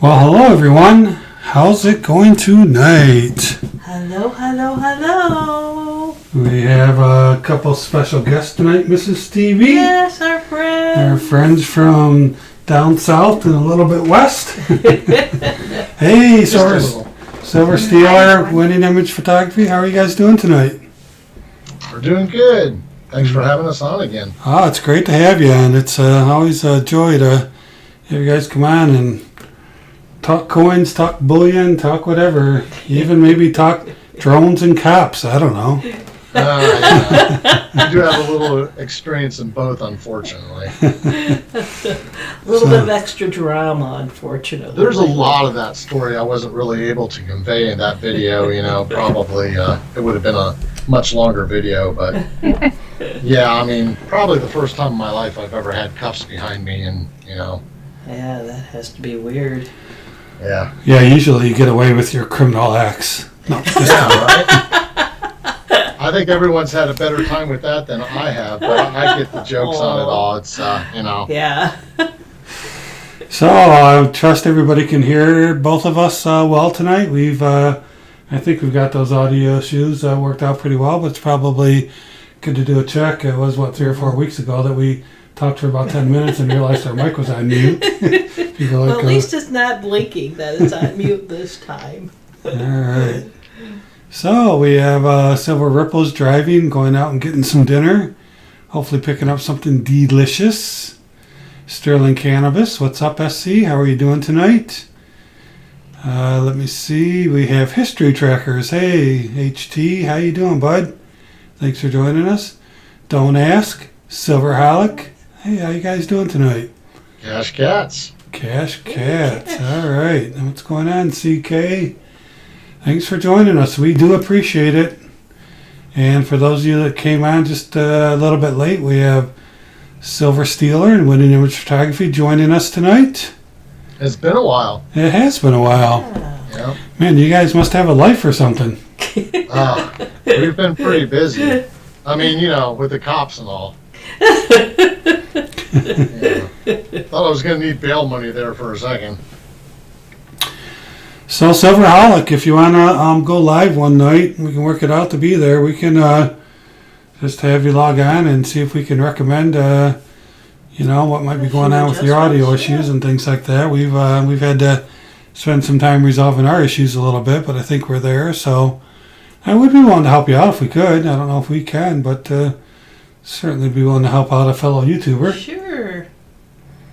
Well, hello everyone. How's it going tonight? Hello, hello, hello. We have a couple special guests tonight, Mrs. Stevie. Yes, our friends. Our friends from down south and a little bit west. Hey, Silver Steeler, Winning Image Photography. How are you guys doing tonight? We're doing good. Thanks for having us on again. Oh, it's great to have you, and it's always a joy to have you guys come on and talk coins, talk bullion, talk whatever. Even maybe talk drones and cops. I don't know. Yeah. We do have a little experience in both, unfortunately. A little bit of extra drama, unfortunately. There's a lot of that story I wasn't really able to convey in that video. Probably it would have been a much longer video, but yeah, I mean, probably the first time in my life I've ever had cuffs behind me, and Yeah, that has to be weird. Yeah. Yeah, usually you get away with your criminal acts. No, Right? I think everyone's had a better time with that than I have, but I get the jokes on it all. It's, Yeah. So I trust everybody can hear both of us well tonight. I think we've got those audio issues worked out pretty well, but it's probably good to do a check. It was, 3 or 4 weeks ago that we talked for about 10 minutes and realized our mic was on mute. Well, at least it's not blinking that it's on mute this time. All right. So we have Silver Ripples driving, going out and getting some dinner. Hopefully picking up something delicious. Sterling Cannabis, what's up, SC? How are you doing tonight? Let me see. We have History Trackers. Hey, HT, how you doing, bud? Thanks for joining us. Don't Ask. Silverholic. Hey, how you guys doing tonight? Cash Cats. Cash Cats. All right. And what's going on, CK? Thanks for joining us. We do appreciate it. And for those of you that came on just a little bit late, we have Silver Steeler and Winning Image Photography joining us tonight. It's been a while. It has been a while. Yeah. Man, you guys must have a life or something. We've been pretty busy. I mean, with the cops and all. Yeah. Thought I was going to need bail money there for a second. So, Silverholic, if you want to go live one night, we can work it out to be there. We can just have you log on and see if we can recommend, what might be going on with your audio issues and things like that. We've had to spend some time resolving our issues a little bit, but I think we're there. So, I would be willing to help you out if we could. I don't know if we can, but certainly be willing to help out a fellow YouTuber. Sure.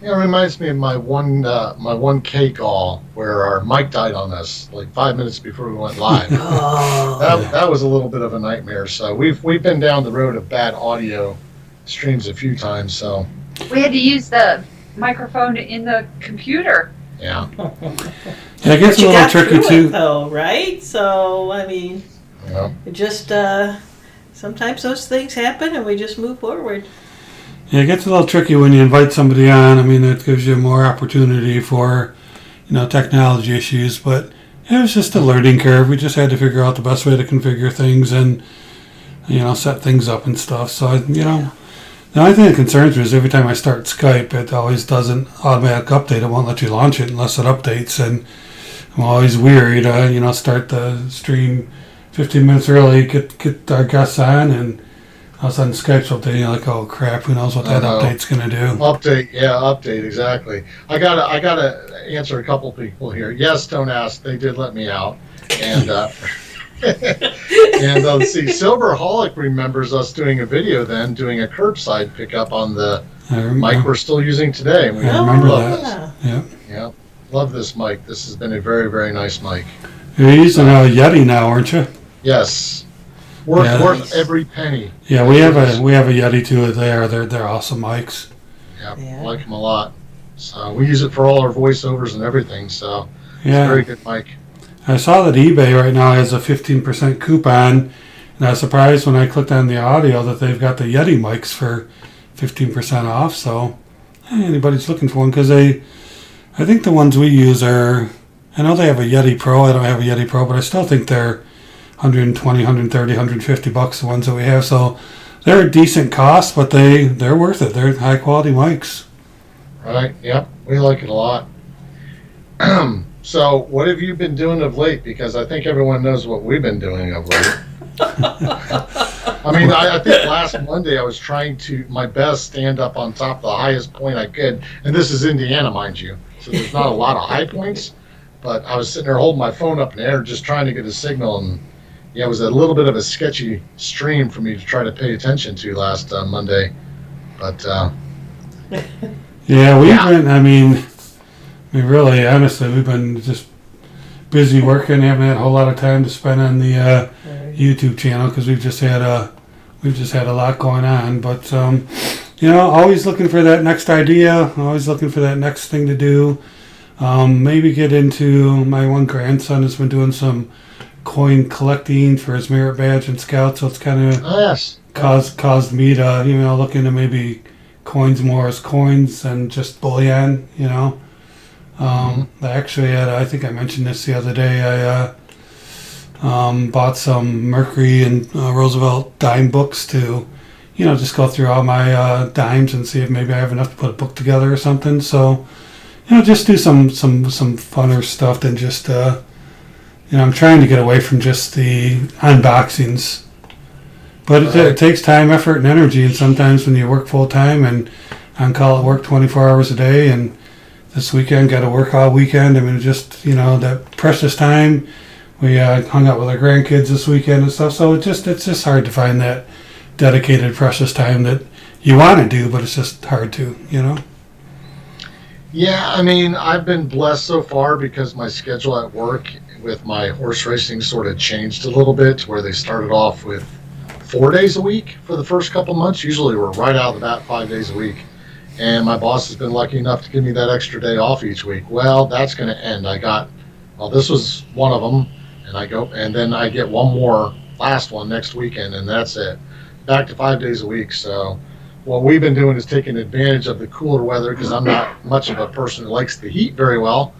It reminds me of my 1K call where our mic died on us like 5 minutes before we went live. That was a little bit of a nightmare. So we've been down the road of bad audio streams a few times. So we had to use the microphone in the computer. Yeah. Yeah, it gets a little tricky too, though, right? So I mean, Yeah. it just sometimes those things happen and we just move forward. Yeah, it gets a little tricky when you invite somebody on. I mean, it gives you more opportunity for, technology issues. But it was just a learning curve. We just had to figure out the best way to configure things and, set things up and stuff. So, the only thing that concerns me is every time I start Skype, it always does an automatic update. It won't let you launch it unless it updates. And I'm always weary to, start the stream 15 minutes early, get our guests on, and all of a sudden Skype's updating. You're like, oh crap, who knows what that update's gonna do? Update, exactly. I gotta answer a couple people here. Yes, don't ask. They did let me out, and and let's see. Silverholic remembers us doing a video then, doing a curbside pickup on the mic we're still using today. I remember that. Yeah, love this mic. This has been a very, very nice mic. You're using a Yeti now, aren't you? Yes. Worth every penny. Yeah, we have a Yeti too. They're awesome mics. Yeah, like them a lot. So we use it for all our voiceovers and everything. So it's a very good mic. I saw that eBay right now has a 15% coupon, and I was surprised when I clicked on the audio that they've got the Yeti mics for 15% off. So anybody's looking for one, because I think the ones we use are. I know they have a Yeti Pro. I don't have a Yeti Pro, but I still think they're 120, 130, 150 bucks, the ones that we have. So they're a decent cost, but they're worth it. They're high quality mics. Right. Yep. We like it a lot. So, what have you been doing of late? Because I think everyone knows what we've been doing of late. I mean, I think last Monday I was trying to my best stand up on top of the highest point I could, and this is Indiana, mind you, so there's not a lot of high points. But I was sitting there holding my phone up in the air, just trying to get a signal, and yeah, it was a little bit of a sketchy stream for me to try to pay attention to last Monday. But Yeah, we've been. I mean, really, honestly, we've been just busy working. Haven't had a whole lot of time to spend on the YouTube channel because we've just had a lot going on. But always looking for that next idea. Always looking for that next thing to do. Maybe get into. My one grandson has been doing some coin collecting for his merit badge and scout, so it's kind of caused me to look into maybe coins more as coins and just bullion. Actually, I think I mentioned this the other day. I bought some Mercury and Roosevelt dime books to, just go through all my dimes and see if maybe I have enough to put a book together or something. So, just do some funner stuff than just, I'm trying to get away from just the unboxings. But it takes time, effort, and energy, and sometimes when you work full time and on call at work 24 hours a day, and this weekend got to work all weekend. I mean, just that precious time. We hung out with our grandkids this weekend and stuff. So it's just hard to find that dedicated precious time that you want to do, but it's just hard to. Yeah, I mean, I've been blessed so far because my schedule at work with my horse racing sort of changed a little bit, where they started off with 4 days a week for the first couple months. Usually we're right out of the bat 5 days a week. And my boss has been lucky enough to give me that extra day off each week. Well, that's going to end. This was one of them, and then I get one more, last one next weekend, and that's it. Back to 5 days a week. So what we've been doing is taking advantage of the cooler weather, because I'm not much of a person who likes the heat very well,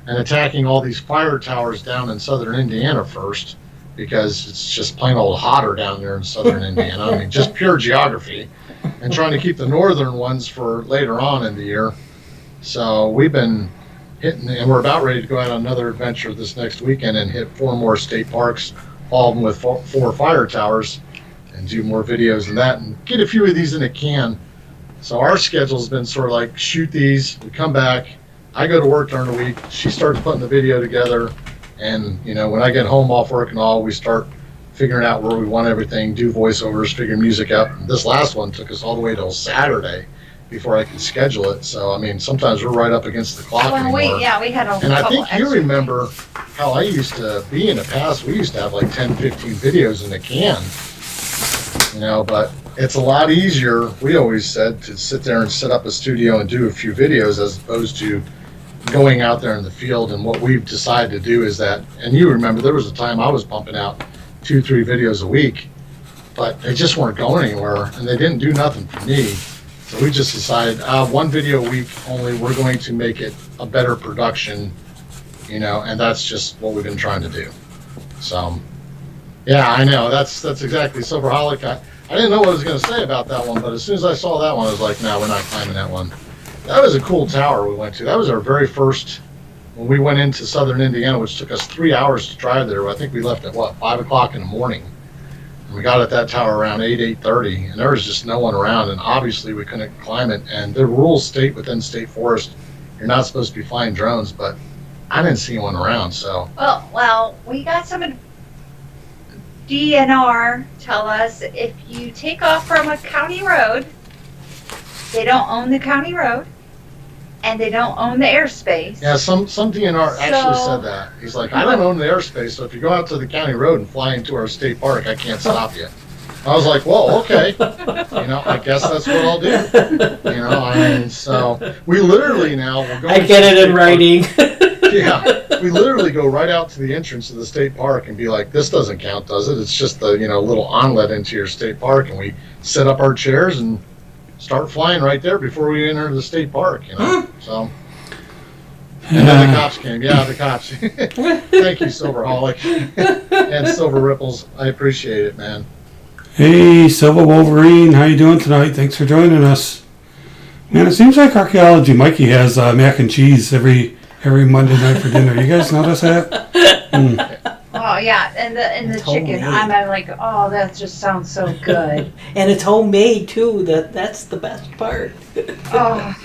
and attacking all these fire towers down in southern Indiana first, because it's just plain old hotter down there in southern Indiana. I mean, just pure geography. And trying to keep the northern ones for later on in the year. So we've been hitting, and we're about ready to go out on another adventure this next weekend and hit 4 more state parks, all of them with 4 fire towers, and do more videos and that, and get a few of these in a can. So our schedule's been sort of like, shoot these, we come back, I go to work during the week, she starts putting the video together, and when I get home off work and all, we start figuring out where we want everything, do voiceovers, figure music out. This last one took us all the way till Saturday before I could schedule it. So, I mean, sometimes we're right up against the clock anymore. We had a And I think you remember how I used to be in the past. We used to have like 10, 15 videos in a can, but it's a lot easier, we always said, to sit there and set up a studio and do a few videos as opposed to going out there in the field. And what we've decided to do is that, and you remember there was a time I was pumping out 2-3 videos a week, but they just weren't going anywhere, and they didn't do nothing for me. So we just decided 1 video a week only. We're going to make it a better production, and that's just what we've been trying to do. So, yeah, I know that's exactly Silverholic. I didn't know what I was going to say about that one, but as soon as I saw that one, I was like, no, we're not climbing that one. That was a cool tower we went to. That was our very first. When we went into southern Indiana, which took us 3 hours to drive there, I think we left at 5 o'clock in the morning. And we got at that tower around 8:30, and there was just no one around, and obviously we couldn't climb it. And the rules state within state forest, you're not supposed to be flying drones, but I didn't see one around, so. Well, we got some DNR tell us if you take off from a county road, they don't own the county road. And they don't own the airspace. Yeah, some DNR actually said that. He's like, I don't own the airspace, so if you go out to the county road and fly into our state park, I can't stop you. I was like, well, okay. I guess that's what I'll do. So we literally now will go. I get it in writing. Yeah, we literally go right out to the entrance of the state park and be like, this doesn't count, does it? It's just the, little onlet into your state park, and we set up our chairs and start flying right there before we enter the state park, So, and then the cops came. Yeah, the cops. Thank you, Silverholic and Silver Ripples. I appreciate it, man. Hey, Silver Wolverine, how you doing tonight? Thanks for joining us. Man, it seems like Archaeology Mikey has mac and cheese every every Monday night for dinner. You guys notice that? Oh yeah, and the It's chicken. homemade. I'm like, oh, that just sounds so good. And it's homemade too. That's the best part. Oh,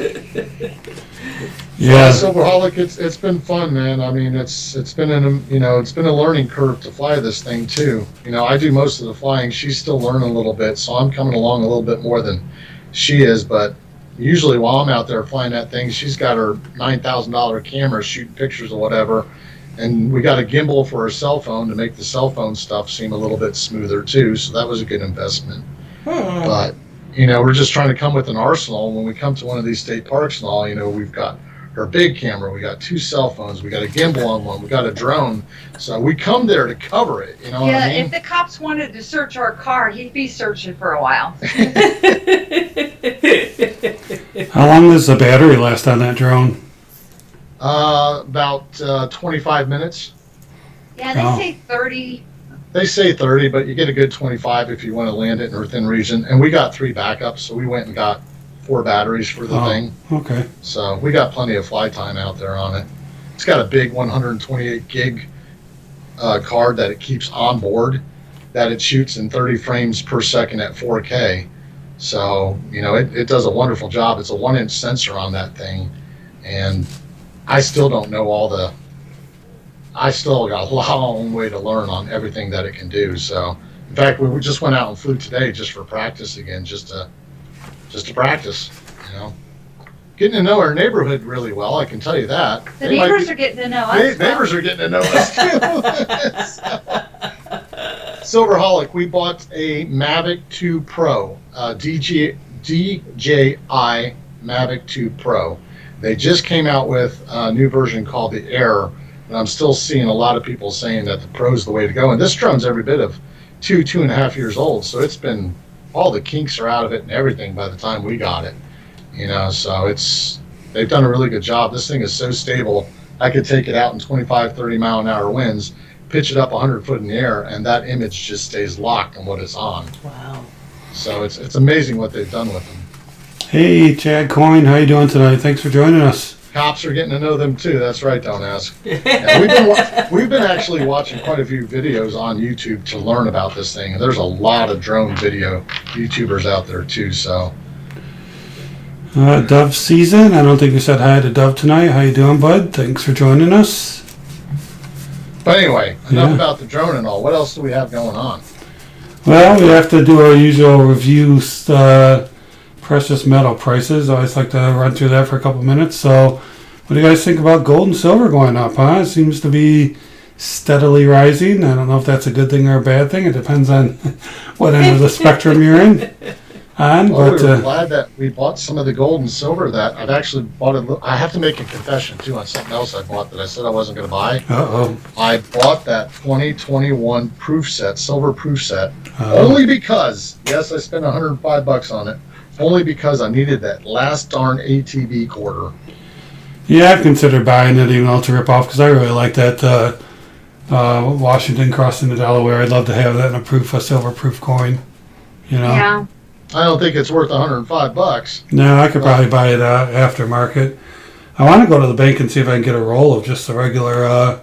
Yeah. Silverholic, it's been fun, man. I mean, it's been it's been a learning curve to fly this thing too. I do most of the flying. She's still learning a little bit, so I'm coming along a little bit more than she is. But usually, while I'm out there flying that thing, she's got her $9,000 camera shooting pictures or whatever, and we got a gimbal for her cell phone to make the cell phone stuff seem a little bit smoother too. So that was a good investment. But we're just trying to come with an arsenal. When we come to one of these state parks and all, we've got our big camera, we got 2 cell phones, we got a gimbal on one, we got a drone. So we come there to cover it. You know what I mean? if the cops wanted to search our car, he'd be searching for a while. How long does the battery last on that drone? About 25 minutes. Yeah, they Oh. say 30. They say 30, but you get a good 25 if you want to land it in earth in region. And we got 3 backups, so we went and got 4 batteries for the thing. Okay. So we got plenty of fly time out there on it. It's got a big 128 gig card that it keeps on board, that it shoots in 30 frames per second at 4K. So, it does a wonderful job. It's a 1-inch sensor on that thing. And I still don't know I still got a long way to learn on everything that it can do. So, in fact, we just went out and flew today just for practice again, just to practice, Getting to know our neighborhood really well, I can tell you that. The neighbors are getting to know us. Neighbors are getting to know us too. Silverholic, we bought a Mavic 2 Pro, DJI Mavic 2 Pro. They just came out with a new version called the Air, and I'm still seeing a lot of people saying that the Pro's the way to go. And this drone's every bit of 2.5 years old, so it's been, all the kinks are out of it and everything by the time we got it. So they've done a really good job. This thing is so stable. I could take it out in 25, 30 mile an hour winds, pitch it up 100 foot in the air, and that image just stays locked on what it's on. Wow. So it's amazing what they've done with them. Hey, Chad Coyne, how you doing tonight? Thanks for joining us. Cops are getting to know them too. That's right, don't ask. Yeah, we've been actually watching quite a few videos on YouTube to learn about this thing. And there's a lot of drone video YouTubers out there too. So Dove season. I don't think you said hi to Dove tonight. How you doing, bud? Thanks for joining us. But anyway, enough Yeah. about the drone and all. What else do we have going on? Well, we have to do our usual review, precious metal prices. I always like to run through that for a couple minutes. So, what do you guys think about gold and silver going up, huh? It seems to be steadily rising. I don't know if that's a good thing or a bad thing. It depends on what end of the spectrum you're in. Well, we But were glad that we bought some of the gold and silver that I've actually bought. I have to make a confession too on something else I bought that I said I wasn't going to buy. I bought that 2021 proof set, silver proof set, only because, yes, I spent $105 on it, only because I needed that last darn ATV quarter. Yeah, I've considered buying it even though to rip off because I really like that Washington crossing the Delaware. I'd love to have that in a silver proof coin. Yeah. I don't think it's worth $105. No, I could probably buy it aftermarket. I want to go to the bank and see if I can get a roll of just the regular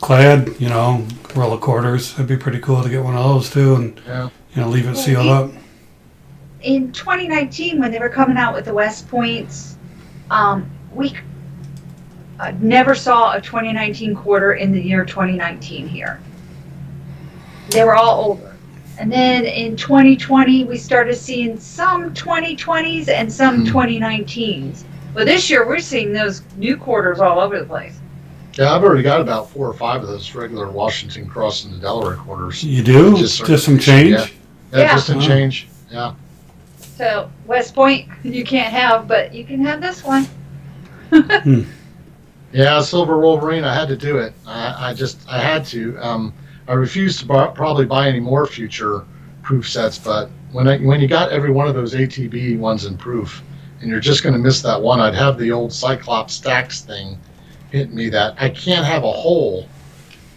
clad, roll of quarters. It'd be pretty cool to get one of those too, and leave it sealed up. In 2019, when they were coming out with the West Points, we never saw a 2019 quarter in the year 2019 here. They were all older. And then in 2020, we started seeing some 2020s and some 2019s. But this year, we're seeing those new quarters all over the place. Yeah, I've already got about 4 or 5 of those regular Washington crossing the Delaware quarters. You do? Just some change? Yeah, just some change. Yeah. So West Point, you can't have, but you can have this one. Yeah, Silver Wolverine, I had to do it. I had to. I refuse to probably buy any more future proof sets, but when you got every one of those ATB ones in proof, and you're just going to miss that one, I'd have the old Cyclops Stacks thing hit me that I can't have a hole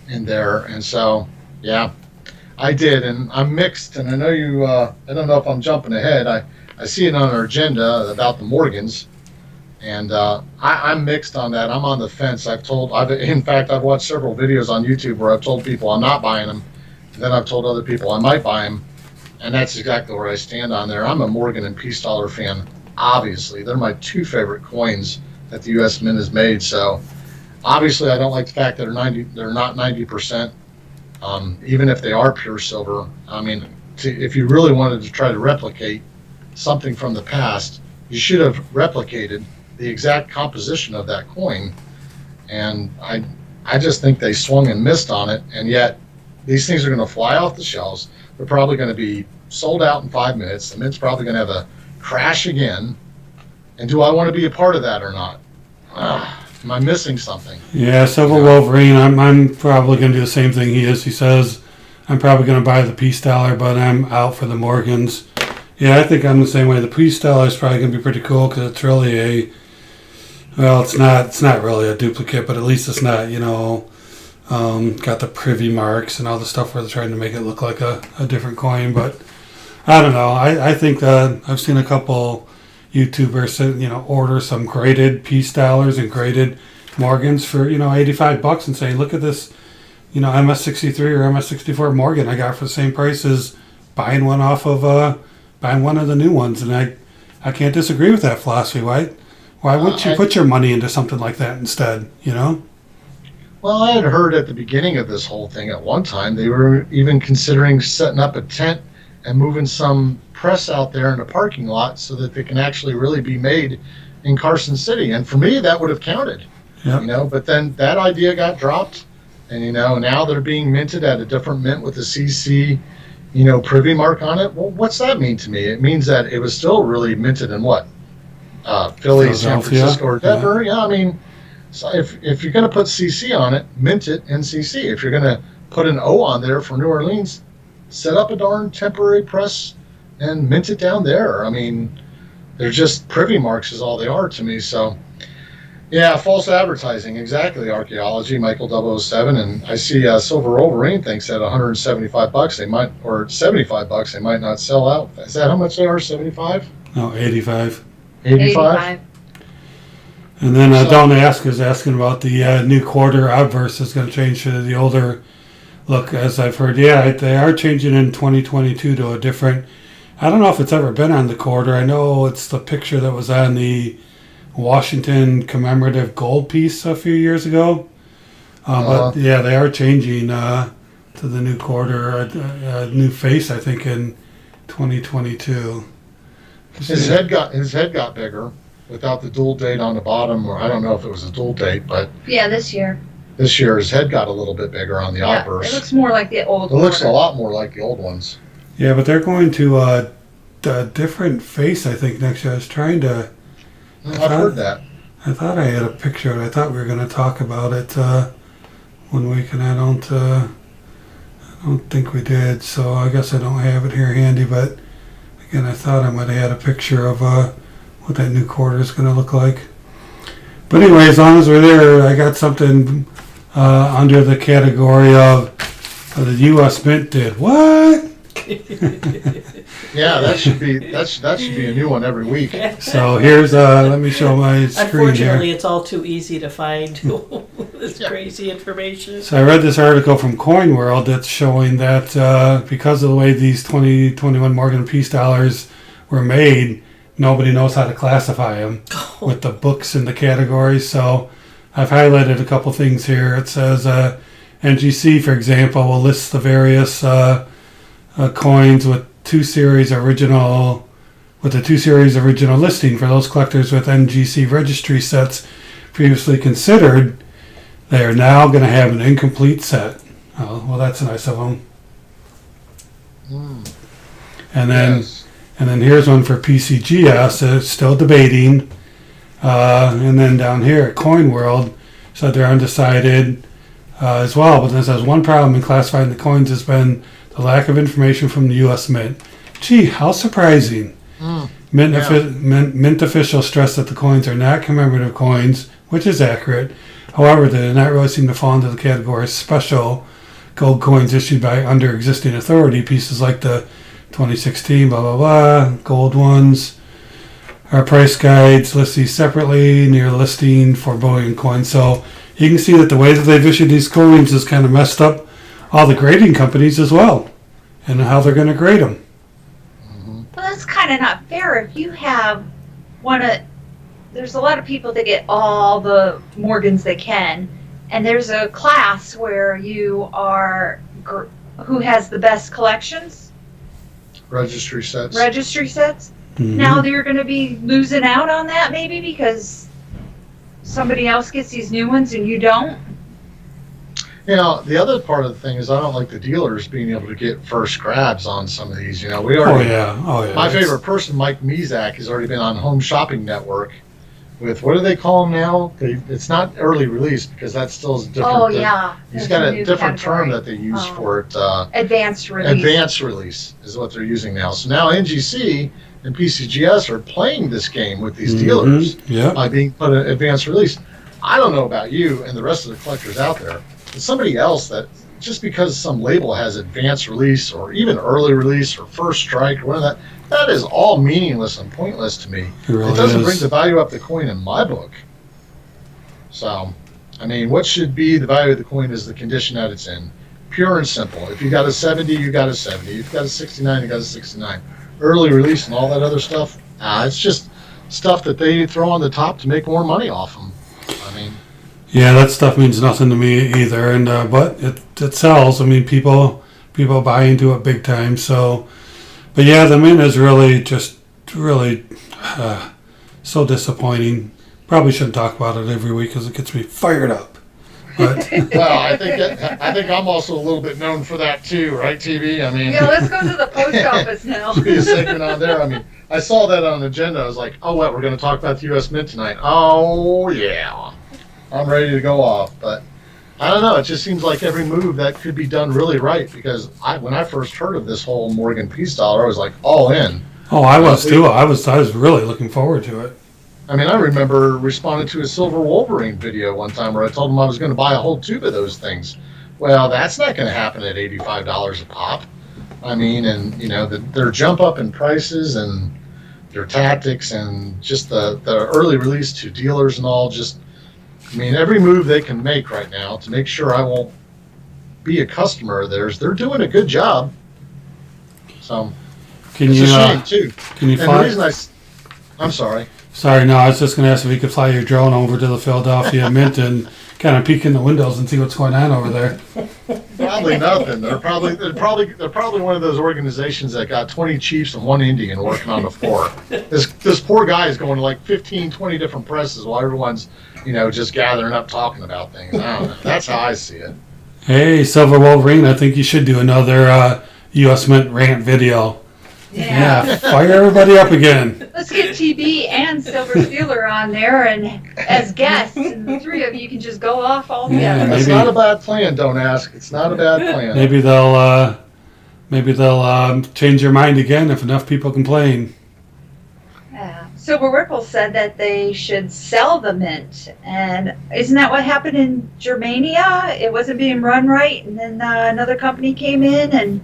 in there, and so, yeah, I did, and I'm mixed, and I know I don't know if I'm jumping ahead. I see it on our agenda about the Morgans, And I'm mixed on that. I'm on the fence. In fact, I've watched several videos on YouTube where I've told people I'm not buying them. And then I've told other people I might buy them. And that's exactly where I stand on there. I'm a Morgan and Peace dollar fan, obviously. They're my two favorite coins that the U.S. Mint has made. So obviously I don't like the fact that they're not 90%. Even if they are pure silver. I mean, if you really wanted to try to replicate something from the past, you should have replicated the exact composition of that coin. And I just think they swung and missed on it. And yet these things are going to fly off the shelves. They're probably going to be sold out in 5 minutes. The Mint's probably going to have a crash again. And do I want to be a part of that or not? Am I missing something? Yeah, Silver Wolverine, I'm probably going to do the same thing he is. He says, I'm probably going to buy the Peace dollar, but I'm out for the Morgans. Yeah, I think I'm the same way. The Peace dollar is probably going to be pretty cool because it's really it's not really a duplicate, but at least it's not, got the privy marks and all the stuff where they're trying to make it look like a different coin. But I don't know. I think that I've seen a couple YouTubers, order some graded Peace dollars and graded Morgans for, $85 and say, look at this, MS63 or MS64 Morgan I got for the same price as buying one of the new ones. And I can't disagree with that philosophy. Why wouldn't you put your money into something like that instead, Well, I had heard at the beginning of this whole thing at one time, they were even considering setting up a tent and moving some press out there in the parking lot so that they can actually really be made in Carson City. And for me, that would have counted, but then that idea got dropped. And, now they're being minted at a different mint with a CC, privy mark on it. Well, what's that mean to me? It means that it was still really minted in what? Philly, San Francisco, or Denver. Yeah, I mean, so if you're going to put CC on it, mint it in CC. If you're going to put an O on there for New Orleans, set up a darn temporary press and mint it down there. I mean, they're just privy marks is all they are to me. So, yeah, false advertising. Exactly, archaeology, Michael 007. And I see Silver Wolverine thinks at $175 they might, or $75 they might not sell out. Is that how much they are, 75? No, 85. 85? And then Don't Ask is asking about the new quarter obverse is going to change to the older look, as I've heard. Yeah, they are changing in 2022 to a different. I don't know if it's ever been on the quarter. I know it's the picture that was on the Washington commemorative gold piece a few years ago. But yeah, they are changing to the new quarter, a new face, I think, in 2022. His head got bigger without the dual date on the bottom, or I don't know if it was a dual date, but Yeah, this year. this year his head got a little bit bigger on the Yeah, obverse. it looks more like the old It looks a order. lot more like the old ones. Yeah, but they're going to a different face, I think, next year. I was trying to. I've heard that. I thought I had a picture of it. I thought we were going to talk about it one week, and I don't think we did. So I guess I don't have it here handy. But again, I thought I might have had a picture of what that new quarter is going to look like. But anyway, as long as we're there, I got something under the category of the U.S. Mint did what? Yeah, that should be a new one every week. So here's let me show my screen here. Unfortunately, it's all too easy to find this crazy information. So I read this article from Coin World that's showing that because of the way these 2021 Morgan and Peace dollars were made, nobody knows how to classify them with the books and the categories. So I've highlighted a couple things here. It says NGC, for example, will list the various coins with the 2 series original listing for those collectors with NGC registry sets previously considered. They are now going to have an incomplete set. Oh, well, that's nice of them. And then, Yes. and then here's one for PCGS. It's still debating. And then down here at Coin World, so they're undecided as well. But then it says one problem in classifying the coins has been the lack of information from the U.S. Mint. Gee, how surprising. Mint officials stress that the coins are not commemorative coins, which is accurate. However, they do not really seem to fall into the category of special gold coins issued by under existing authority. Pieces like the 2016 blah blah blah gold ones our price guides list these separately near listing for bullion coins. So you can see that the way that they've issued these coins has kind of messed up all the grading companies as well, and how they're going to grade them. Well, that's kind of not fair. If you have there's a lot of people that get all the Morgans they can, and there's a class where you are who has the best collections, Registry sets. Mm-hmm. Now they're going to be losing out on that maybe because somebody else gets these new ones and you don't. You know, the other part of the thing is I don't like the dealers being able to get first grabs on some of these. You know, we already. Oh yeah. My favorite person, Mike Mizak, has already been on Home Shopping Network with, what do they call him now? It's not early release because that still is different. Oh yeah. He's There's got a new different category. term that they use for it. Advanced release. Advanced release is what they're using now. So now NGC and PCGS are playing this game with these dealers by being put in advanced release. I don't know about you and the rest of the collectors out there, but somebody else that just because some label has advanced release or even early release or first strike or whatever, that is all meaningless and pointless to me. Really it doesn't is. bring the value up the coin in my book. So, I mean, what should be the value of the coin is the condition that it's in. Pure and simple. If you got a 70, you got a 70. If you got a 69, you got a 69. Early release and all that other stuff, it's just stuff that they throw on the top to make more money off them. I mean, yeah, that stuff means nothing to me either, and but it sells. I mean, people buy into it big time. So, but yeah, the mint is really so disappointing. Probably shouldn't talk about it every week because it gets me fired up. But well, I think I'm also a little bit known for that too, right, TV? I mean, Yeah, let's go to the post office now. be a segment on there. I mean, I saw that on the agenda. I was like, oh, what? We're going to talk about the U.S. Mint tonight. Oh yeah, I'm ready to go off. But I don't know. It just seems like every move that could be done really right. Because when I first heard of this whole Morgan Peace dollar, I was like all in. oh, I was too. I was really looking forward to it. I mean, I remember responding to a Silver Wolverine video one time where I told him I was going to buy a whole tube of those things. Well, that's not going to happen at $85 a pop. I mean, and you know, their jump up in prices and their tactics and just the early release to dealers and all, just, I mean, every move they can make right now to make sure I won't be a customer of theirs, they're doing a good job. So, Can it's you a shame too. can you And the fly? reason I'm sorry. Sorry, no, I was just going to ask if you could fly your drone over to the Philadelphia Mint and kind of peek in the windows and see what's going on over there. Probably nothing. They're probably one of those organizations that got 20 chiefs and one Indian working on the floor. This poor guy is going to like 15, 20 different presses while everyone's, you know, just gathering up talking about things. I don't know. That's how I see it. Hey, Silver Wolverine, I think you should do another U.S. Mint rant video. Yeah, fire everybody up again. Let's get TB and Silver Steeler on there and as guests, and the three of you can just go off all Yeah, together. It's maybe- not a bad plan. Don't ask. It's not a bad plan. Maybe they'll change their mind again if enough people complain. Silver Ripple said that they should sell the mint, and isn't that what happened in Germania? It wasn't being run right, and then another company came in and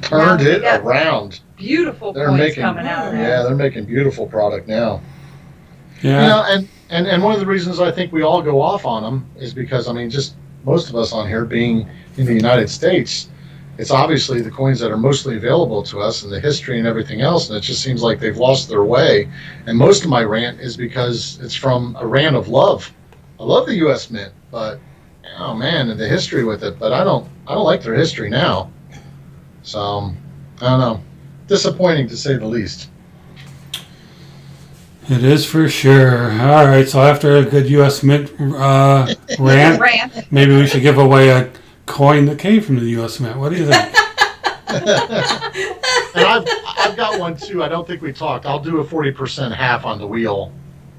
Turned Now it we got- around. beautiful They're coins making coming out of that. Yeah, they're making beautiful product now. Yeah. You know, and one of the reasons I think we all go off on them is because, I mean, just most of us on here being in the United States, it's obviously the coins that are mostly available to us and the history and everything else, and it just seems like they've lost their way. And most of my rant is because it's from a rant of love. I love the U.S. Mint, but oh man, and the history with it. But I don't like their history now. So I don't know. Disappointing to say the least. It is for sure. All right, so after a good U.S. Mint rant, Rant. maybe we should give away a coin that came from the U.S. Mint. What do you think? And I've got one too. I don't think we talked. I'll do a 40% half on the wheel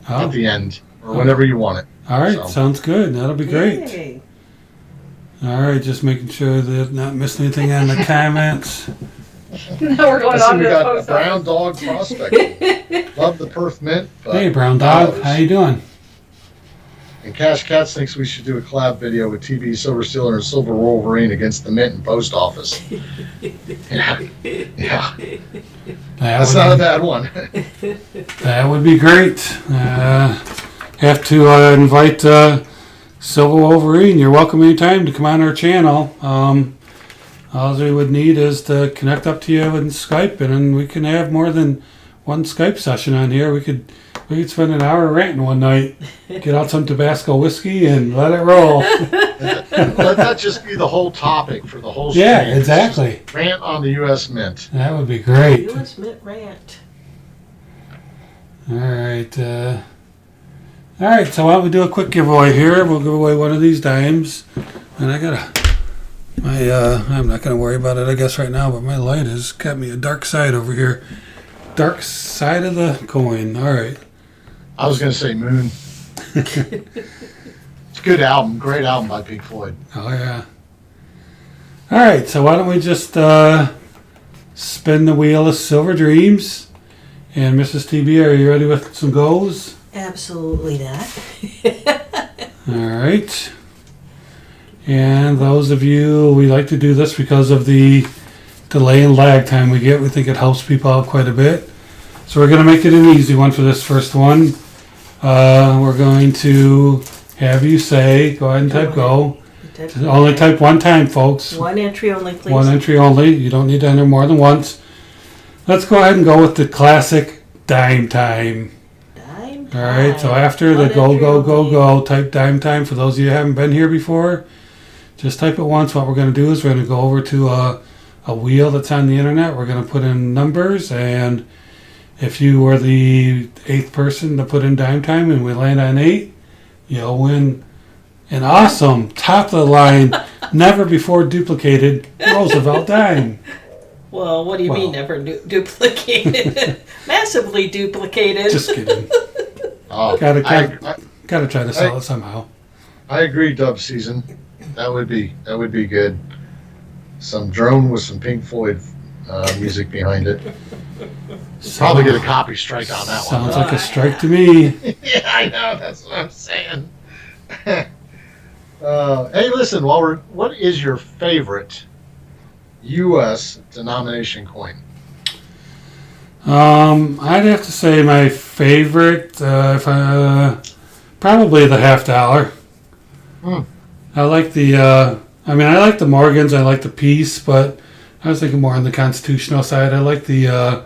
at Oh, the end or whenever you want it. all right, So. sounds good. That'll be great. Yay. All right, just making sure that not missing anything on the comments. Now we're going Let's see, on we to the got a post brown office. dog prospect. Love the Perth Mint. But Hey, Brown Dog, how you doing? And Cash Cats thinks we should do a collab video with TB, Silver Steeler, and Silver Wolverine against the Mint and Post Office. Yeah. That's not a bad one. That would be great. Have to invite Silva Wolverine. You're welcome anytime to come on our channel. All we would need is to connect up to you in Skype, and then we can have more than one Skype session on here. We could spend an hour ranting one night, get out some Tabasco whiskey, and let it roll. Let that just be the whole topic for the whole stream. Yeah, exactly. Rant on the U.S. Mint. That would be great. U.S. Mint rant. All right. So why don't we do a quick giveaway here? We'll give away one of these dimes. And I'm not going to worry about it, I guess, right now, but my light has got me a dark side over here. Dark side of the coin. All right. I was going to say Moon. It's a good album. Great album by Pink Floyd. Oh, yeah. All right. So why don't we just spin the wheel of Silver Dreams? And Mrs. TB, are you ready with some goes? Absolutely not. All right. And those of you, we like to do this because of the delay and lag time we get. We think it helps people out quite a bit. So we're going to make it an easy one for this first one. We're going to have you say, go ahead and type go. Only type one time, folks. One entry only, please. One entry only. You don't need to enter more than once. Let's go ahead and go with the classic dime time. Dime All right, so after One the go, entry go, go, only. go, type dime time. For those of you who haven't been here before, just type it once. What we're going to do is we're going to go over to a wheel that's on the internet. We're going to put in numbers, and if you were the 8th person to put in dime time and we land on 8, you'll win an awesome, top of the line, never before duplicated Roosevelt dime. Well, what do you mean never duplicated? Massively duplicated. Just kidding. Oh, Gotta try to sell it somehow. I agree, Dub Season. That would be good. Some drone with some Pink Floyd music behind it. Probably get a copy strike on that one. Sounds like a strike to me. Yeah, I know. That's what I'm saying. Hey, listen. What is your favorite U.S. denomination coin? I'd have to say my favorite, probably the $50. I like I like the Morgans, I like the Peace, but I was thinking more on the constitutional side. I like the,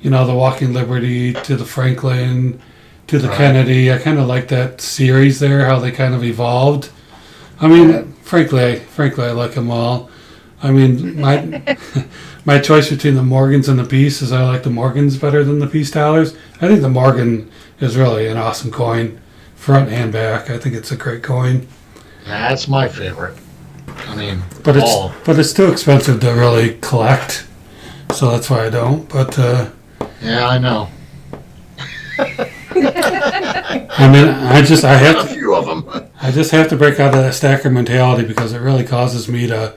the Walking Liberty to the Franklin to the Kennedy. I kind of like that series there, how they kind of evolved. I mean, frankly, I like them all. I mean, my choice between the Morgans and the Peace is I like the Morgans better than the Peace dollars. I think the Morgan is really an awesome coin, front and back. I think it's a great coin. That's my favorite. I mean, but it's too expensive to really collect, so that's why I don't. But yeah, I know. I mean, I have a few of them. I just have to break out of that stacker mentality because it really causes me to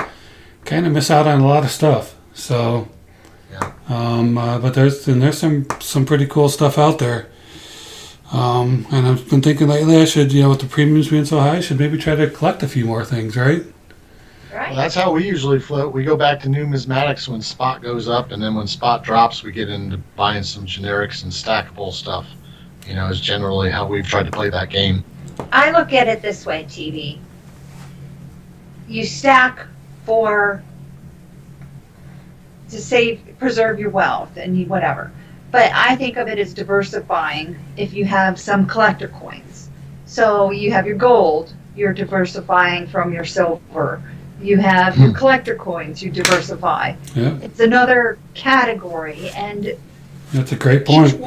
kind of miss out on a lot of stuff. So, yeah. But there's some pretty cool stuff out there. And I've been thinking lately I should, with the premiums being so high, I should maybe try to collect a few more things, right? Right. Well, that's how we usually float. We go back to numismatics when spot goes up, and then when spot drops, we get into buying some generics and stackable stuff. Is generally how we've tried to play that game. I look at it this way, TV. You stack to preserve your wealth and whatever. But I think of it as diversifying if you have some collector coins. So you have your gold, you're diversifying from your silver. You have your collector coins, you diversify. Yeah. It's another category, and that's a great point.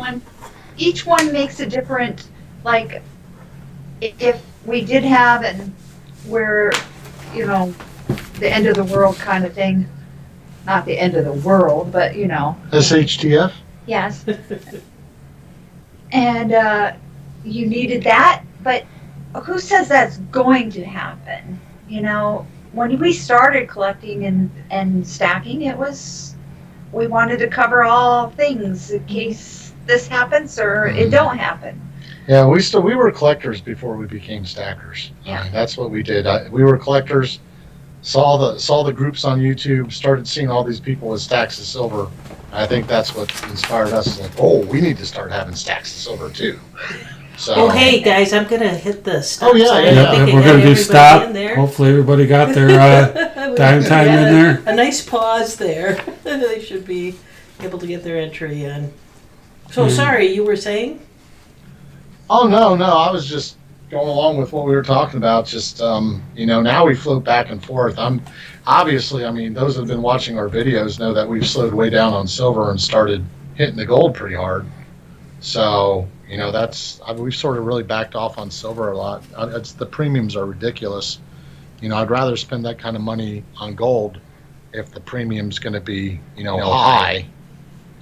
Each one makes a different, like, if we did have, and we're, the end of the world kind of thing, not the end of the world, but, SHTF? Yes. And you needed that, but who says that's going to happen? When we started collecting and stacking, we wanted to cover all things in case this happens or it don't happen. Yeah, we were collectors before we became stackers. Yeah. That's what we did. We were collectors saw the groups on YouTube, started seeing all these people with stacks of silver. I think that's what inspired us. Like, oh, we need to start having stacks of silver too. So, Oh, hey guys, I'm gonna hit the stop Oh, yeah, sign. yeah, I Yeah, think I we're got going to do everybody stop. in there. Hopefully everybody got their dime time Yeah, in there. A nice pause there. They should be able to get their entry in. So sorry, you were saying? oh no, I was just going along with what we were talking about. Just now we float back and forth. I'm obviously, I mean, those that have been watching our videos know that we've slowed way down on silver and started hitting the gold pretty hard. So we've sort of really backed off on silver a lot. The premiums are ridiculous. I'd rather spend that kind of money on gold if the premium's going to be high.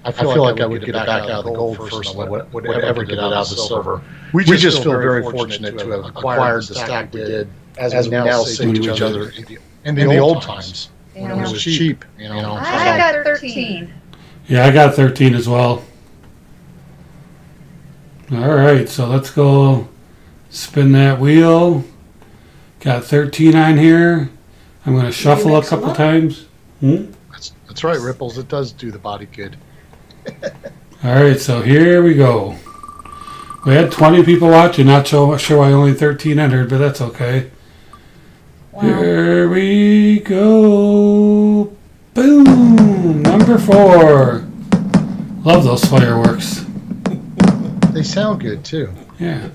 I feel like I would get it back out of the gold first, whatever get it out of the silver. We just feel very fortunate to have acquired the stack we did, as we now say to each other in the old times when it was cheap. I got 13. Yeah, I got 13 as well. All right, so let's go spin that wheel. Got 13 on here. I'm going to shuffle a mix them couple up? times. That's right, Ripples. It does do the body good. All right, so here we go. We had 20 people watching. Not sure why only 13 entered, but that's okay. Wow. Here we go. Boom! Number 4. Love those fireworks. They sound good too. Yeah,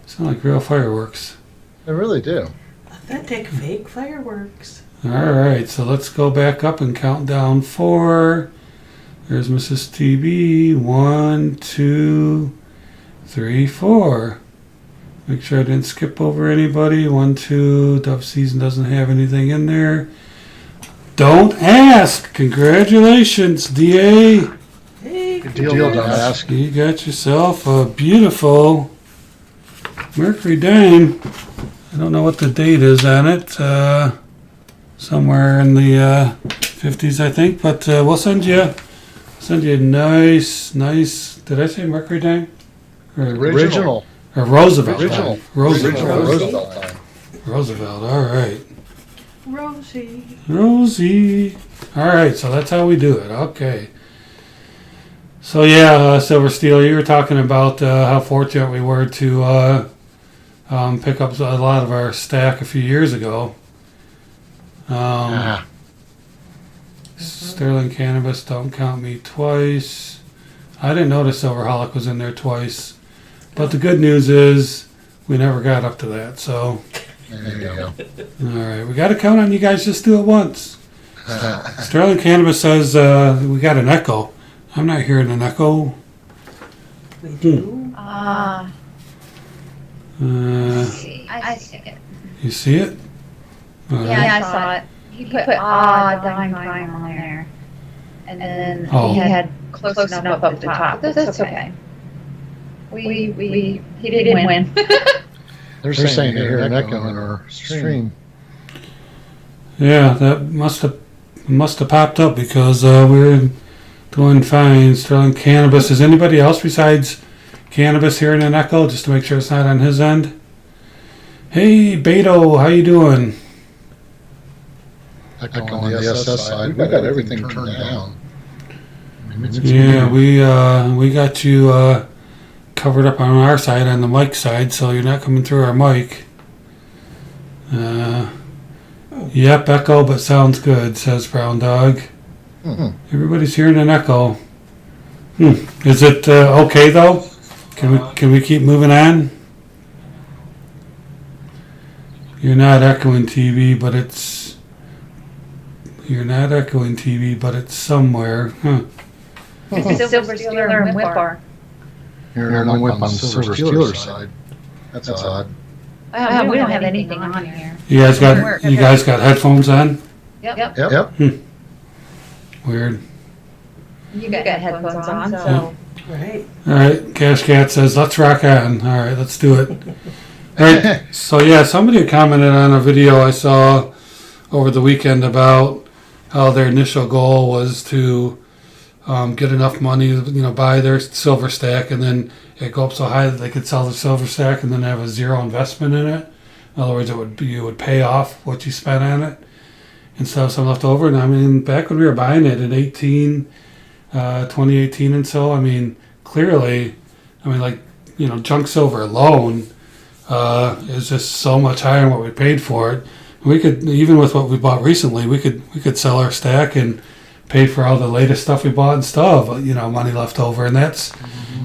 sound like real fireworks. They really do. Authentic fake fireworks. All right, so let's go back up and count down 4. There's Mrs. TB. 1, 2, 3, 4. Make sure I didn't skip over anybody. 1, 2. Dove Season doesn't have anything in there. Don't ask. Congratulations, DA. Hey, Good deal, don't ask. You got yourself a beautiful Mercury dime. I don't know what the date is on it. Somewhere in the 50s, I think. But we'll send you a nice. Did I say Mercury dime? Or Original. Roosevelt Original. dime. Roosevelt. Roosevelt time. Roosevelt. All right. Rosie. Rosie. All right, so that's how we do it. Okay. So yeah, Silver Steel, you were talking about how fortunate we were to pick up a lot of our stack a few years ago. Sterling Cannabis, Don't Count Me Twice. I didn't notice Silverholic was in there twice. But the good news is we never got up to that, so... There you go. Alright, we got to count on you guys, just do it once. Sterling Cannabis says we got an echo. I'm not hearing an echo. We do. I see it. You see it? All right. Yeah, I saw it. He put dime on there. And then Oh. he had close enough up the top. That's okay. He didn't win. They're saying they hear an echo in our stream. Yeah, that must have popped up because we're doing fine. Sterling Cannabis. Is anybody else besides Cannabis hearing an echo? Just to make sure it's not on his end. Hey, Beto, how you doing? Echo on the SS side. We've got everything turned down. I mean, it's Yeah, we got you covered up on our side, on the mic side, so you're not coming through our mic. Yep, echo, but sounds good, says Brown Dog. Everybody's hearing an echo. Is it okay though? Can we keep moving on? You're not echoing TV, but it's somewhere. Huh. Silver Stealer and Whip are. You're not whip on the Silver Steeler side. That's odd. We don't have anything on here. You guys got headphones on? Yep. Weird. You got headphones on, so. Right. All right, Cash Cat says, let's rock on. All right, let's do it. All right, so yeah, somebody commented on a video I saw over the weekend about how their initial goal was to get enough money, buy their silver stack, and then it go up so high that they could sell the silver stack and then have a zero investment in it. In other words, you would pay off what you spent on it. and still have some left over. And I mean, back when we were buying it in 2018 and so, I mean, clearly, I mean, like, you know, junk silver alone is just so much higher than what we paid for it. We could, even with what we bought recently, we could sell our stack and pay for all the latest stuff we bought and still have, you know, money left over. And that's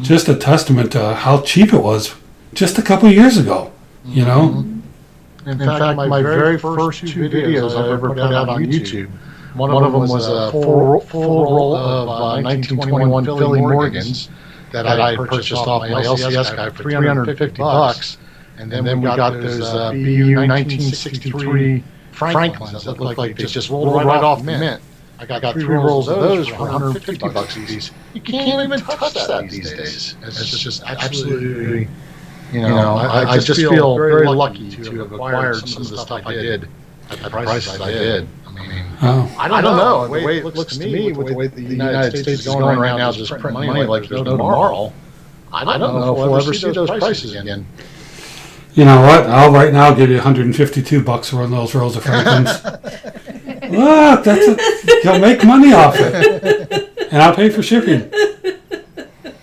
just a testament to how cheap it was just a couple of years ago, you know? In fact, my very first two videos I ever put out on YouTube, one of them was a full roll of 1921 Philly Morgans that I purchased off my LCS guy for $350. And then we got those BU 1963 Franklins that looked like they just rolled right off the mint. I got 3 rolls of those for $150 a piece. You can't even touch that these days. It's just absolutely, you know, I just feel very lucky to have acquired some of the stuff I did at the prices I did. I mean, I don't know. The way it looks to me, with the way the United States is going right now, just print money like there's no tomorrow. I don't know if we'll ever see those prices again. You know what? I'll right now give you $152 for one of those rolls of Franklins. Look, you'll make money off it, and I'll pay for shipping.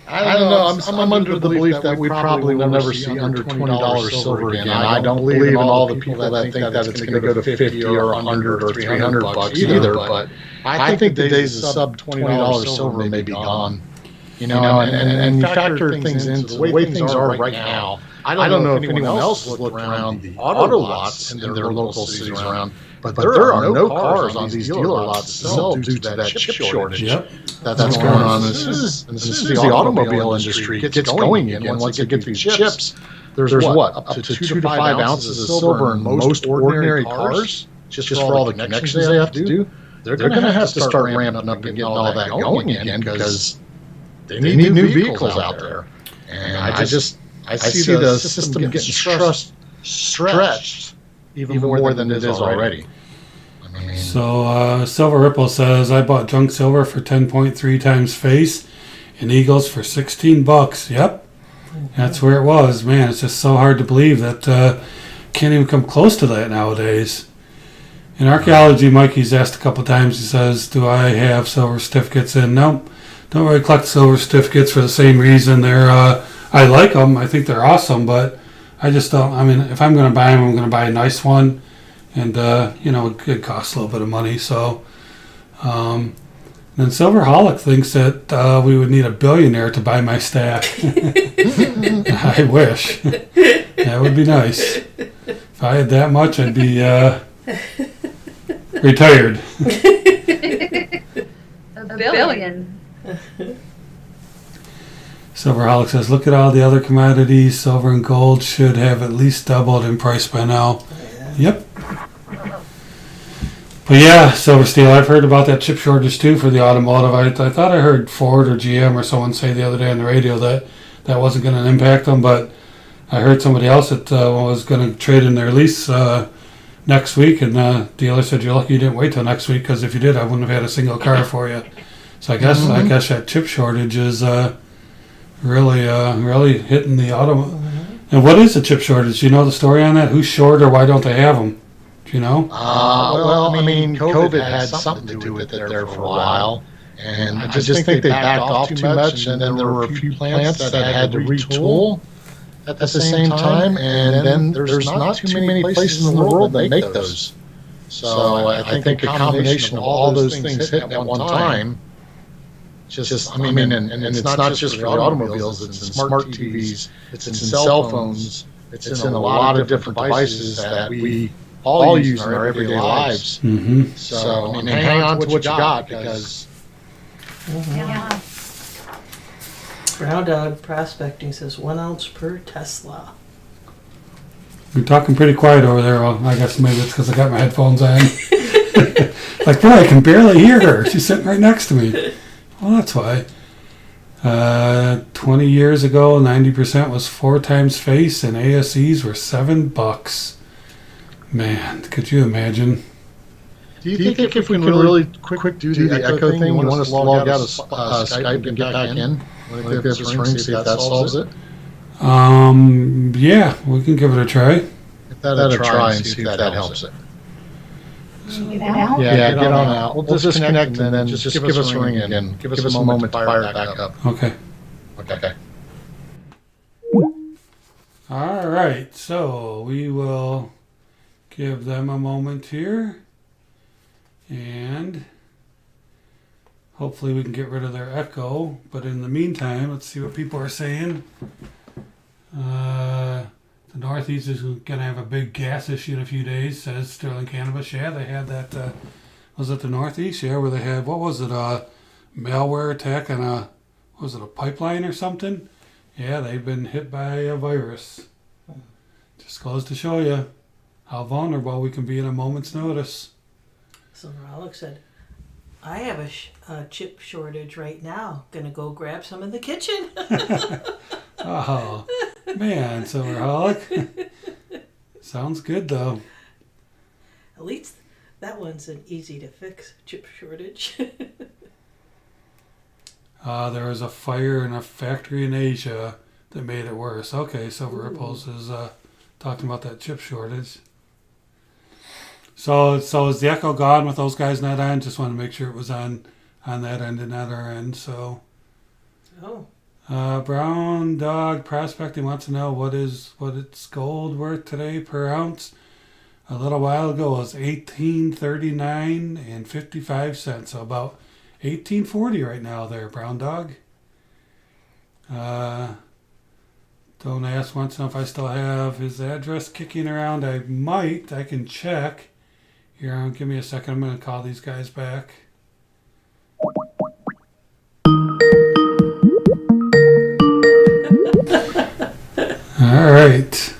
I don't know. I'm under the belief that we probably will never see under $20 silver again. I don't believe in all the people that think that it's going to go to 50 or 100 or $300 either. But I think the days of sub $20 silver may be gone. You know, and you factor things into the way things are right now. I don't know if anyone else has looked around the auto lots in their local cities around, but there are no cars on these dealer lots to sell due to that chip shortage. Yep. That's going on. This is the automobile industry gets going again. Once they get these chips, there's what, up to 2 to 5 ounces of silver in most ordinary cars, just for all the connections they have to do. They're going to have to start ramping up and getting all that going again because they need new vehicles out there. And I see the system getting stretched even more than it is already. I mean, So Silver Ripple says, I bought junk silver for 10.3 times face and Eagles for $16. Yep. That's where it was. Man, it's just so hard to believe that can't even come close to that nowadays. In archaeology, Mikey's asked a couple times, he says, do I have silver certificates in? Nope. Don't really collect silver certificates for the same reason. They're I like them. I think they're awesome, but I just don't. I mean, if I'm going to buy them, I'm going to buy a nice one, and you know, it costs a little bit of money. So, then Silverholic thinks that we would need a billionaire to buy my stack. I wish that would be nice. If I had that much, I'd be retired. A billion. Silverholic says, look at all the other commodities. Silver and gold should have at least doubled in price by now. Yep. But yeah, Silver Steel, I've heard about that chip shortage too for the automotive. I thought I heard Ford or GM or someone say the other day on the radio that wasn't going to impact them, but I heard somebody else that was going to trade in their lease next week, and the dealer said, you're lucky you didn't wait till next week, because if you did, I wouldn't have had a single car for you. So I guess that chip shortage is really hitting the auto. And what is the chip shortage? Do you know the story on that? Who's short, or why don't they have them? Do you know? Well, I mean, COVID had something to do with it there for a while, and I just think they backed off too much, and then there were a few plants that had to retool at the same time, and then there's not too many places in the world that make those. So I think a combination of all those things hitting at one time. I mean, and it's not just for automobiles. It's in smart TVs. It's in cell phones. It's in a lot of different devices that we all use in our everyday lives. Mm-hmm. So I mean, hang on to what you got, because. Yeah. Brown Dog Prospecting says 1 ounce per Tesla. You're talking pretty quiet over there. Well, I guess maybe it's because I got my headphones on. Like, boy, I can barely hear her. She's sitting right next to me. Well, that's why. 20 years ago, 90% was 4 times face, and ASEs were $7. Man, could you imagine? Do you think if we can really quick do the echo thing, you want us to log out of Skype and get back in? Want to give this ring, see if that solves it? Yeah, we can give it a try. Give that a try and see if that helps it. Get out? Yeah, get on out. We'll disconnect and then just give us a ring again. Give us a moment to fire it back up. Okay. Okay. All right. So we will give them a moment here. And hopefully we can get rid of their echo. But in the meantime, let's see what people are saying. The Northeast is going to have a big gas issue in a few days, says Sterling Cannabis. Yeah, they had that, was it the Northeast? Yeah, where they had, what was it, malware attack on a pipeline or something? Yeah, they've been hit by a virus. Just goes to show you how vulnerable we can be in a moment's notice. So Alex said, I have a chip shortage right now. Gonna go grab some in the kitchen. Oh, man, Silverholic. Sounds good, though. At least that one's an easy to fix chip shortage. There was a fire in a factory in Asia that made it worse. Okay, Silver Ripples is talking about that chip shortage. So is the echo gone with those guys not on? Just want to make sure it was on that end and not our end. So, Brown Dog Prospecting wants to know what its gold worth today per ounce. A little while ago it was $18.39 and 55 cents. So about $18.40 right now there, Brown Dog. Don't Ask wants to know if I still have his address kicking around. I might. I can check. Here, give me a second. I'm going to call these guys back. All right.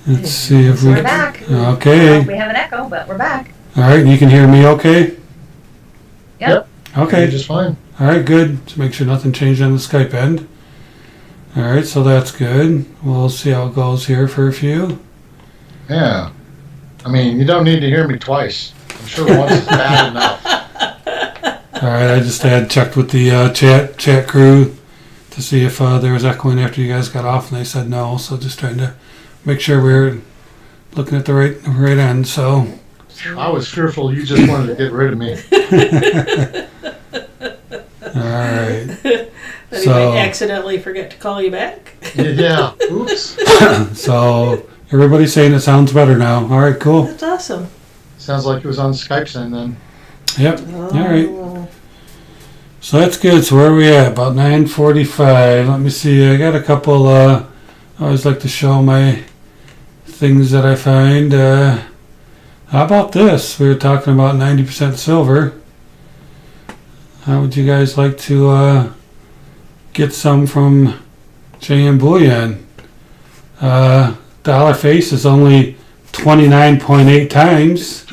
Let's see if We're back. Okay. We have an echo, but we're back. All right. You can hear me okay? Yep. Okay. Just fine. All right. Good. To make sure nothing changed on the Skype end. All right. So that's good. We'll see how it goes here for a few. Yeah. I mean, you don't need to hear me twice. I'm sure once is bad enough. All right. I just had checked with the chat crew to see if there was echoing after you guys got off, and they said no. So just trying to make sure we're looking at the right end. So I was fearful you just wanted to get rid of me. all right. That he might accidentally forget to call you back. Yeah. Oops. So everybody's saying it sounds better now. All right. Cool. That's awesome. Sounds like it was on Skype's end then. Yep. All right. So that's good. So where are we at? About 9:45. Let me see. I got a couple. I always like to show my things that I find. How about this? We were talking about 90% silver. How would you guys like to get some from JM Bullion? Dollar face is only 29.8 times.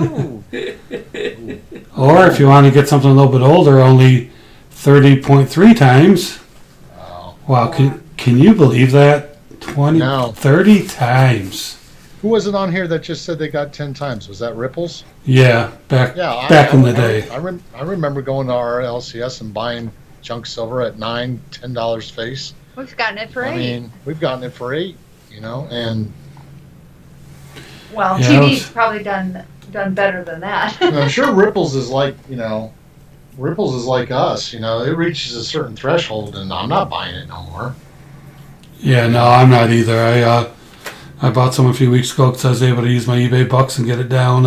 Or if you want to get something a little bit older, only 30.3 times. Wow, can you believe that? 30 times. Who was it on here that just said they got 10 times? Was that Ripples? Yeah, back in the day. I remember going to our LCS and buying junk silver at $9, $10 face. We've gotten it for $8. I mean, we've gotten it for $8, and well, yeah, TV's probably done better than that. I'm sure Ripples is like, Ripples is like us, it reaches a certain threshold and I'm not buying it no more. Yeah, no, I'm not either. I bought some a few weeks ago because I was able to use my eBay bucks and get it down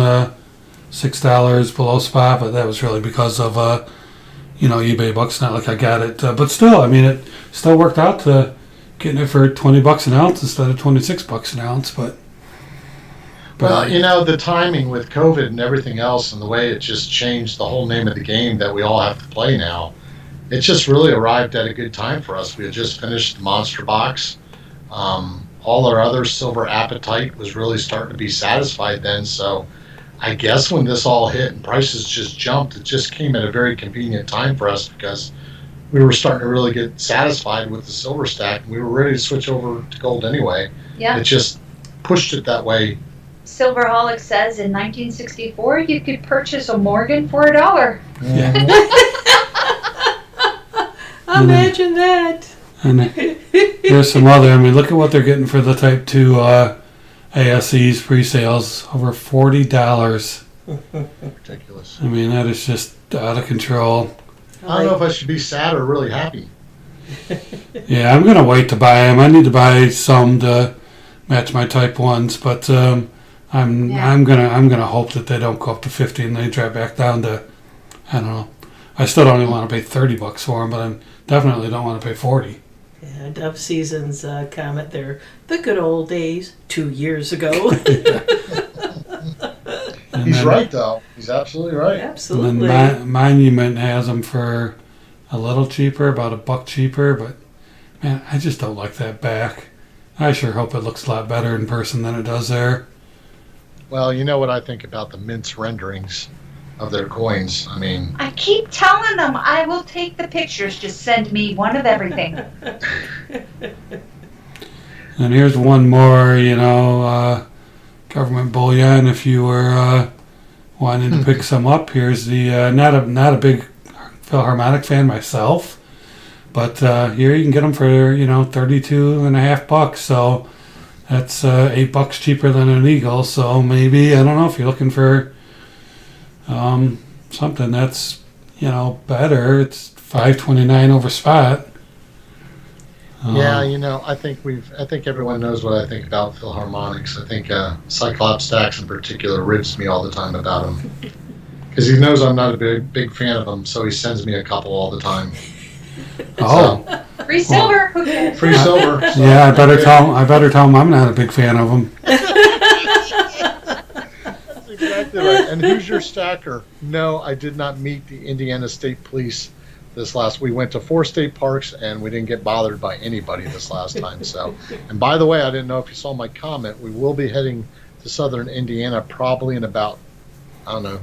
$6 below spot, but that was really because of eBay bucks. Not like I got it, but still, I mean, it still worked out to getting it for $20 an ounce instead of $26 an ounce. But well, the timing with COVID and everything else, and the way it just changed the whole name of the game that we all have to play now, it just really arrived at a good time for us. We had just finished the Monster Box. All our other silver appetite was really starting to be satisfied then. So I guess when this all hit and prices just jumped, it just came at a very convenient time for us because we were starting to really get satisfied with the silver stack. And we were ready to switch over to gold anyway. Yeah. It just pushed it that way. Silverholic says in 1964 you could purchase a Morgan for $1. Imagine that. And there's some other. Look at what they're getting for the Type 2 ASEs pre-sales. Over $40. Ridiculous. I mean, that is just out of control. I don't know if I should be sad or really happy. Yeah, I'm gonna wait to buy them. I need to buy some to match my Type 1s, but I'm gonna hope that they don't go up to 50 and they drop back down to, I don't know. I still don't even want to pay $30 for them, but I definitely don't want to pay 40. Yeah, Dove Season's comment there. The good old days, 2 years ago. And He's then- right, though. He's absolutely right. Absolutely. And then Monument has them for a little cheaper, about $1 cheaper, but man, I just don't like that back. I sure hope it looks a lot better in person than it does there. Well, you know what I think about the mince renderings of their coins. I mean, I keep telling them I will take the pictures. Just send me one of everything. And here's one more, government bullion. If you were wanting to pick some up, here's the not a big Philharmonic fan myself, but here you can get them for $32.50. So that's $8 cheaper than an Eagle. So maybe, I don't know, if you're looking for something that's better, it's $5.29 over spot. yeah, I think everyone knows what I think about Philharmonics. I think Cyclops Stacks in particular rips me all the time about them. Because he knows I'm not a big fan of them, so he sends me a couple all the time. Oh, Free silver. Who cares? Free silver. So yeah, I better tell him I'm not a big fan of them. That's exactly right. And who's your stacker? No, I did not meet the Indiana State Police we went to 4 state parks and we didn't get bothered by anybody this last time. So, and by the way, I didn't know if you saw my comment. We will be heading to southern Indiana probably in about, I don't know,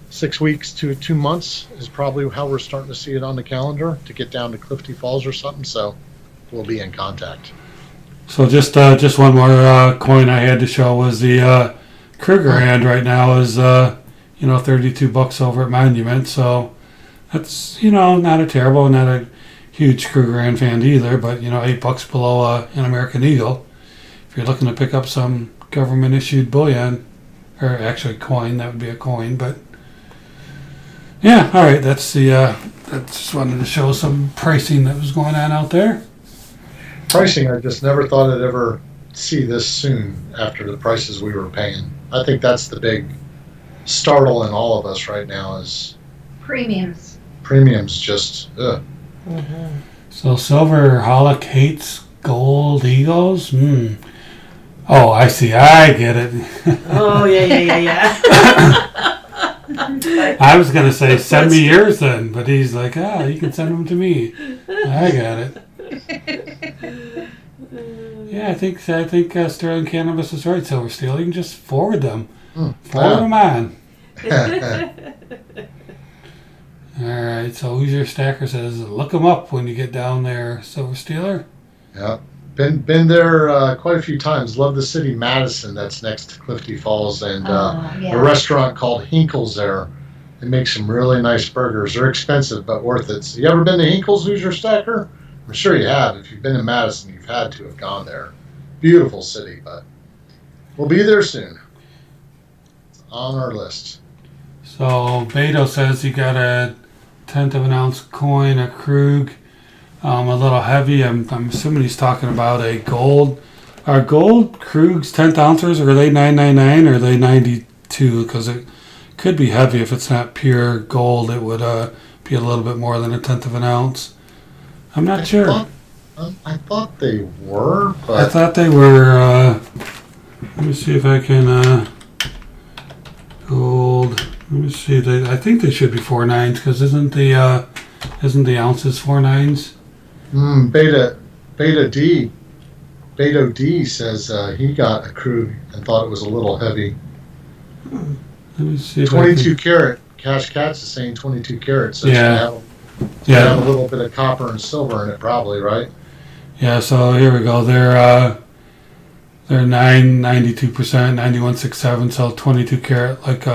6 weeks to 2 months is probably how we're starting to see it on the calendar to get down to Clifty Falls or something. So we'll be in contact. So just one more coin I had to show was the Kruger hand right now is $32 over at Monument. So that's not a terrible, not a huge Kruger hand fan either, but $8 below an American Eagle. If you're looking to pick up some government issued bullion, or actually coin, that would be a coin, but yeah, all right. That's just wanted to show some pricing that was going on out there. Pricing, I just never thought I'd ever see this soon after the prices we were paying. I think that's the big startle in all of us right now is Premiums. premiums just, ugh. So Silver Holic hates gold eagles. Oh, I see. I get it. Oh, yeah. I was gonna say send me yours then, but he's like, you can send them to me. I got it. Yeah, I think Sterling Cannabis is right, Silver Steel. You can just forward them. Forward them on. All right. So who's your stacker says look them up when you get down there, Silver Steeler. Yeah, been there quite a few times. Love the city Madison that's next to Clifty Falls and Yeah. a restaurant called Hinkle's there. They make some really nice burgers. They're expensive but worth it. So you ever been to Hinkle's? Who's your stacker? I'm sure you have. If you've been in Madison, you've had to have gone there. Beautiful city, but we'll be there soon. It's on our list. So Beto says he got a 1/10 of an ounce coin, a Krug, a little heavy. I'm assuming he's talking about a gold. Are gold Krugs 10th ounces, or are they $9.99 or are they $92? Because it could be heavy if it's not pure gold. It would be a little bit more than a 1/10 of an ounce. I'm not sure. I thought they were, I but thought they were. Let me see if I can. Gold. Let me see. I think they should be 4.9s because isn't the ounces 4.9s? Beto D says he got a Krug and thought it was a little heavy. Let me see. If 22 karat. Cash Cats is saying 22 karat. So Yeah. it's gonna have a little bit of copper and silver in it, probably, right? Yeah. So here we go. They're 92%, 91.67. So 22 karat, like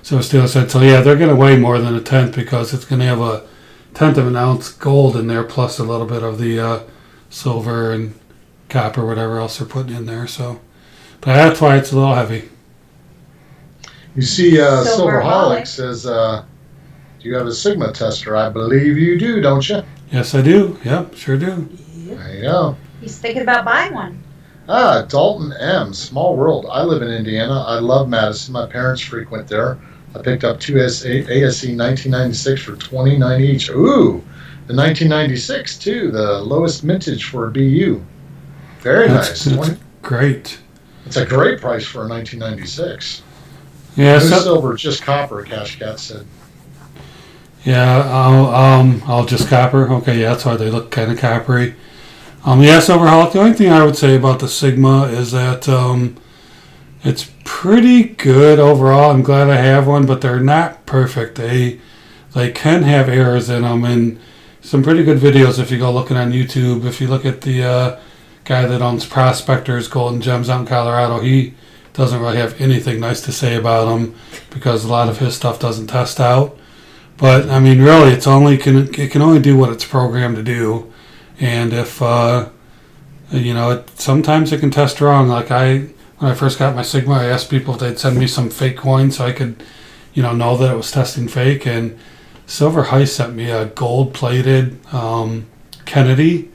so Steele said. So yeah, they're gonna weigh more than a 1/10 because it's gonna have a 1/10 of an ounce gold in there plus a little bit of the silver and copper, whatever else they're putting in there. So, but that's why it's a little heavy. You see, Silverholic Silverholic says, do you have a Sigma tester? I believe you do, don't you? Yes, I do. Yep, sure do. Yep. There you go. He's thinking about buying one. Dalton M. Small world. I live in Indiana. I love Madison. My parents frequent there. I picked up two ASE 1996 for $29 each. Ooh, the 1996 too. The lowest mintage for a BU. Very nice. That's great. It's a great price for a 1996. Yeah, No so, silver, just copper. Cash Cat said. yeah, I'll just copper. Okay, yeah, that's why they look kind of coppery. Yeah, Silverholic. The only thing I would say about the Sigma is that it's pretty good overall. I'm glad I have one, but they're not perfect. They can have errors in them, and some pretty good videos if you go looking on YouTube. If you look at the guy that owns Prospectors Golden Gems out in Colorado, he doesn't really have anything nice to say about them because a lot of his stuff doesn't test out. But I mean, really, it can only do what it's programmed to do. And if sometimes it can test wrong. Like when I first got my Sigma, I asked people if they'd send me some fake coins so I could, know that it was testing fake. And Silver Heist sent me a gold-plated Kennedy,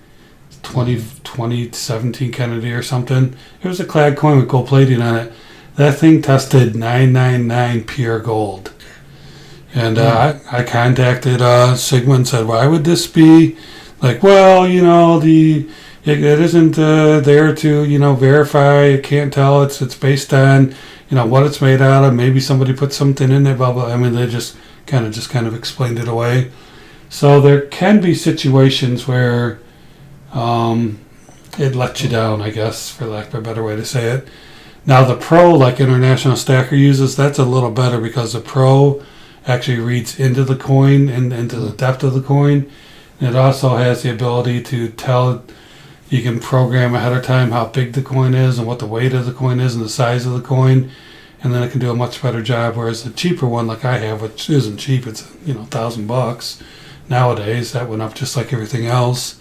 2017 Kennedy or something. It was a clad coin with gold plating on it. That thing tested 999 pure gold. And I contacted Sigma and said, why would this be? Like, well, it isn't there to, verify. You can't tell. It's based on, what it's made out of. Maybe somebody put something in there, blah, blah. I mean, they just kind of explained it away. So there can be situations where it lets you down, I guess, for lack of a better way to say it. Now, the Pro, like International Stacker uses, that's a little better because the Pro actually reads into the coin and into the depth of the coin. It also has the ability to tell, you can program ahead of time how big the coin is and what the weight of the coin is and the size of the coin, and then it can do a much better job. Whereas the cheaper one, like I have, which isn't cheap, it's $1,000 nowadays. That went up just like everything else.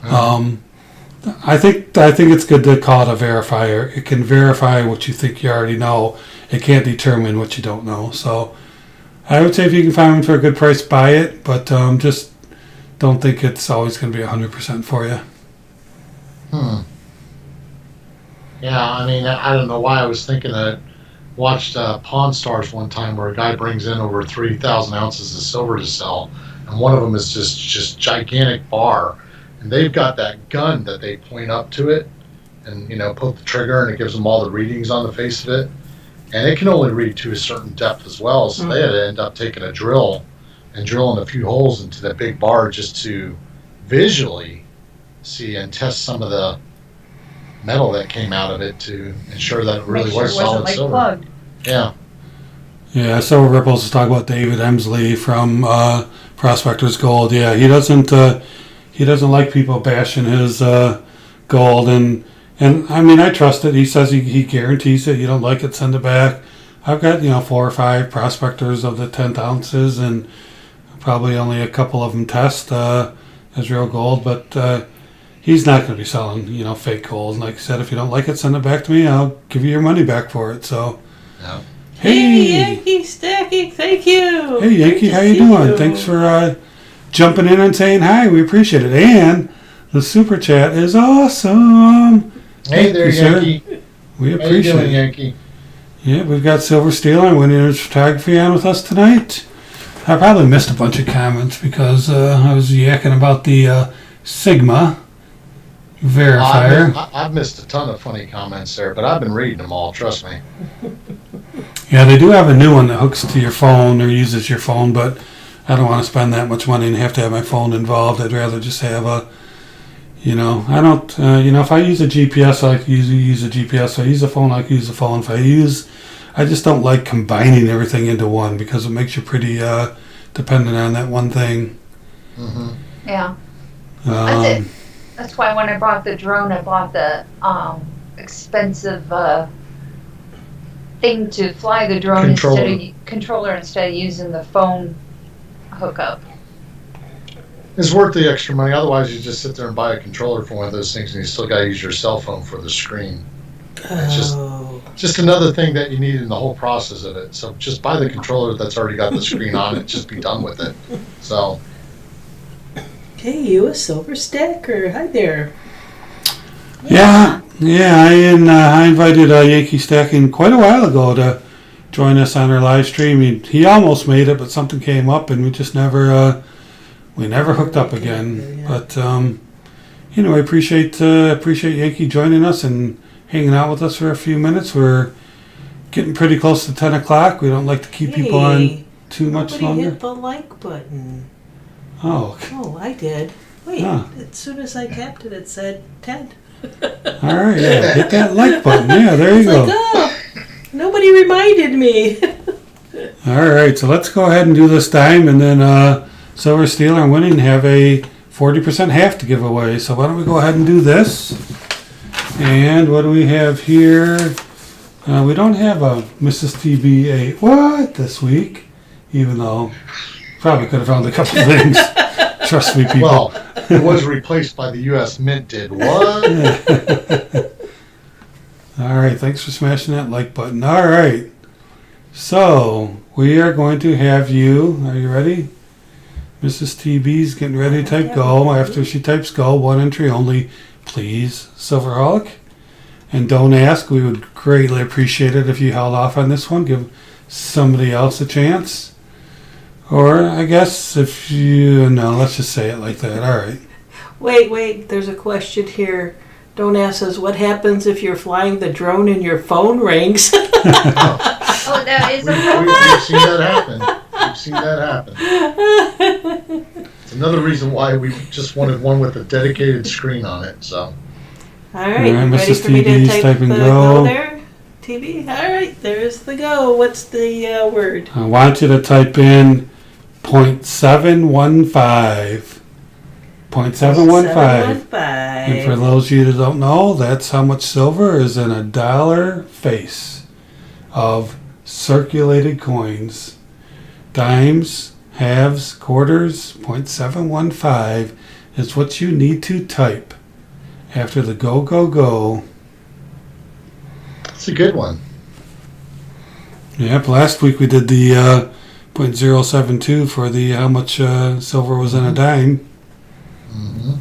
I think it's good to call it a verifier. It can verify what you think you already know. It can't determine what you don't know. So I would say if you can find one for a good price, buy it, but just don't think it's always going to be 100% for you. Yeah, I mean, I don't know why I was thinking that. Watched Pawn Stars one time where a guy brings in over 3,000 ounces of silver to sell, and one of them is just gigantic bar, and they've got that gun that they point up to it, and put the trigger, and it gives them all the readings on the face of it, and it can only read to a certain depth as well. So they had to end up taking a drill and drilling a few holes into that big bar just to visually see and test some of the metal that came out of it to ensure that it really Make sure was it wasn't solid like silver. plugged. Yeah. Yeah, Silver Ripples is talking about David Emsley from Prospectors Gold. Yeah, he doesn't like people bashing his gold, and I mean, I trust it. He says he guarantees it. You don't like it, send it back. I've got 4 or 5 prospectors of the 10th ounces, and probably only a couple of them test as real gold, but he's not going to be selling fake gold. And like I said, if you don't like it, send it back to me. I'll give you your money back for it. So Yeah. Hey, Yankee Stacking, thank you. Hey, Yankee, Great to how you see doing? Thanks for jumping in and saying hi. We appreciate it. And the super chat is awesome. Hey there, Thank you, sir. Yankee. We How you appreciate doing, it. Yankee? Yeah, we've got Silver Steeler and Winning Image Photography on with us tonight. I probably missed a bunch of comments because I was yakking about the Sigma verifier. I've missed a ton of funny comments there, but I've been reading them all, trust me. Yeah, they do have a new one that hooks to your phone or uses your phone, but I don't want to spend that much money and have to have my phone involved. I'd rather just have I don't, if I use a GPS, I like to use a GPS. If I use a phone, I like to use a phone. I just don't like combining everything into one because it makes you pretty dependent on that one thing. Mm-hmm. Yeah. That's it. That's why when I bought the drone, I bought the expensive thing to fly the drone controller instead of using the phone hookup. It's worth the extra money. Otherwise, you just sit there and buy a controller for one of those things, and you still got to use your cell phone for the screen. It's just another thing that you need in the whole process of it. So just buy the controller that's already got the screen on it. Just be done with it. So. Hey, you a silver stacker. Hi there. Yeah. I invited Yankee Stacking quite a while ago to join us on our live stream. He almost made it, but something came up, and we just never hooked up again. Yeah. But I appreciate Yankee joining us and hanging out with us for a few minutes. We're getting pretty close to 10 o'clock. We don't like to keep people on too much nobody longer. hit the like button. Oh, Oh, I did. Wait, Huh. as soon as I tapped it, it said 10. all right. Yeah, hit that like button. Yeah, there you It's go. like, oh, nobody reminded me. All right, so let's go ahead and do this dime, and then Silver, Steel, and Winning have a 40% half to give away. So why don't we go ahead and do this? And what do we have here? We don't have a Mrs. TB8 what this week, even though probably could have found a couple things. Trust me, people. Well, it was replaced by the U.S. Mint. Did what? All right, thanks for smashing that like button. All right, so we are going to have you. Are you ready? Mrs. TB's getting ready to type go. After she types go, one entry only, please, Silverholic. And don't ask. We would greatly appreciate it if you held off on this one. Give somebody else a chance. Or I guess if you no, let's just say it like that. All right. Wait, there's a question here. Don't ask us what happens if you're flying the drone and your phone rings. Oh, that is a We've seen that happen. We've seen that happen. It's another reason why we just wanted one with a dedicated screen on it. So. All right, All right, you ready Mrs. for me to TB's type typing the go. go there? TB? All right, there's the go. What's the word? I want you to type in 0.715. 0.715. And for those of you that don't know, that's how much silver is in a dollar face of circulated coins. Dimes, halves, quarters, 0.715 is what you need to type after the go, go, go. It's a good one. Yep, last week we did the 0.072 for the how much silver was in a dime. Mm-hmm.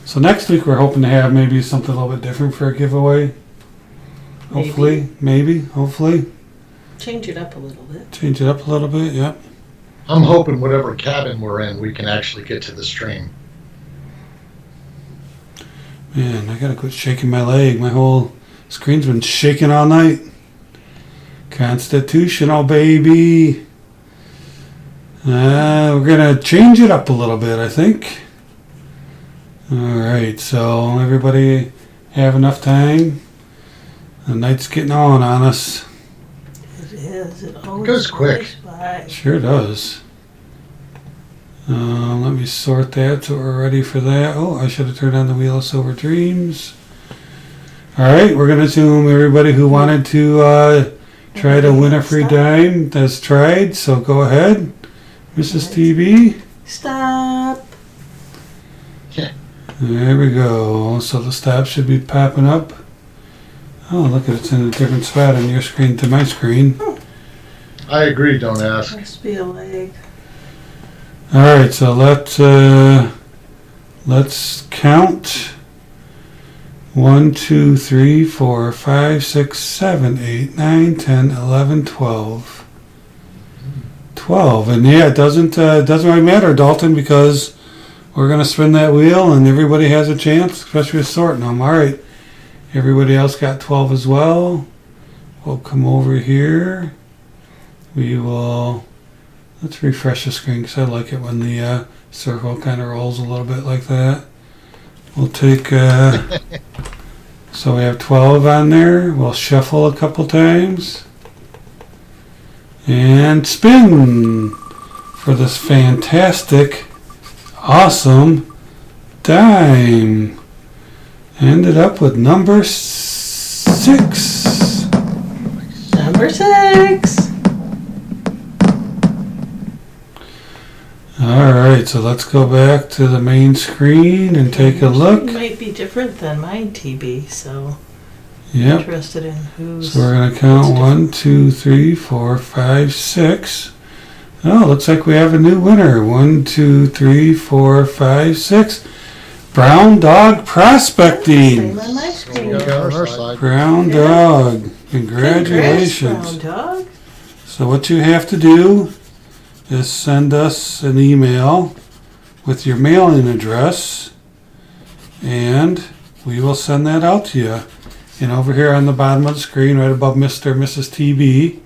So next week we're hoping to have maybe something a little bit different for a giveaway. Hopefully, hopefully. Change it up a little bit. Change it up a little bit, yep. I'm hoping whatever cabin we're in, we can actually get to the stream. Man, I gotta quit shaking my leg. My whole screen's been shaking all night. Constitutional, baby. We're gonna change it up a little bit, I think. Alright, so everybody have enough time? The night's getting on us. It is. It always goes quick. by. Sure does. Let me sort that so we're ready for that. Oh, I should have turned on the Wheel of Silver Dreams. Alright, we're going to assume everybody who wanted to try to win a free dime has tried, so go ahead. Mrs. TB. Stop. There we go. So the stop should be popping up. Oh, look, it's in a different spot on your screen to my screen. I agree, don't ask. Must be a leg. All right, so let's count. 1, 2, 3, 4, 5, 6, 7, 8, 9, 10, 11, 12. 12, and yeah, it doesn't really matter, Dalton, because we're gonna spin that wheel and everybody has a chance, especially with sorting them. All right, everybody else got 12 as well. We'll come over here. We will. Let's refresh the screen because I like it when the circle kind of rolls a little bit like that. We'll take, so we have 12 on there. We'll shuffle a couple times. And spin for this fantastic, awesome dime. Ended up with number 6. Number 6. All right, so let's go back to the main screen and take a look. It might be different than mine, TB, so Yep. interested in who's... So we're going to count 1, 2, 3, 4, 5, 6. Oh, looks like we have a new winner. 1, 2, 3, 4, 5, 6. Brown Dog Prospecting. Same on my screen. on our side. Brown Yeah. Dog. Congratulations. Congrats, Brown Dog. So what you have to do is send us an email with your mailing address, and we will send that out to you. And over here on the bottom of the screen, right above Mr. or Mrs. TB,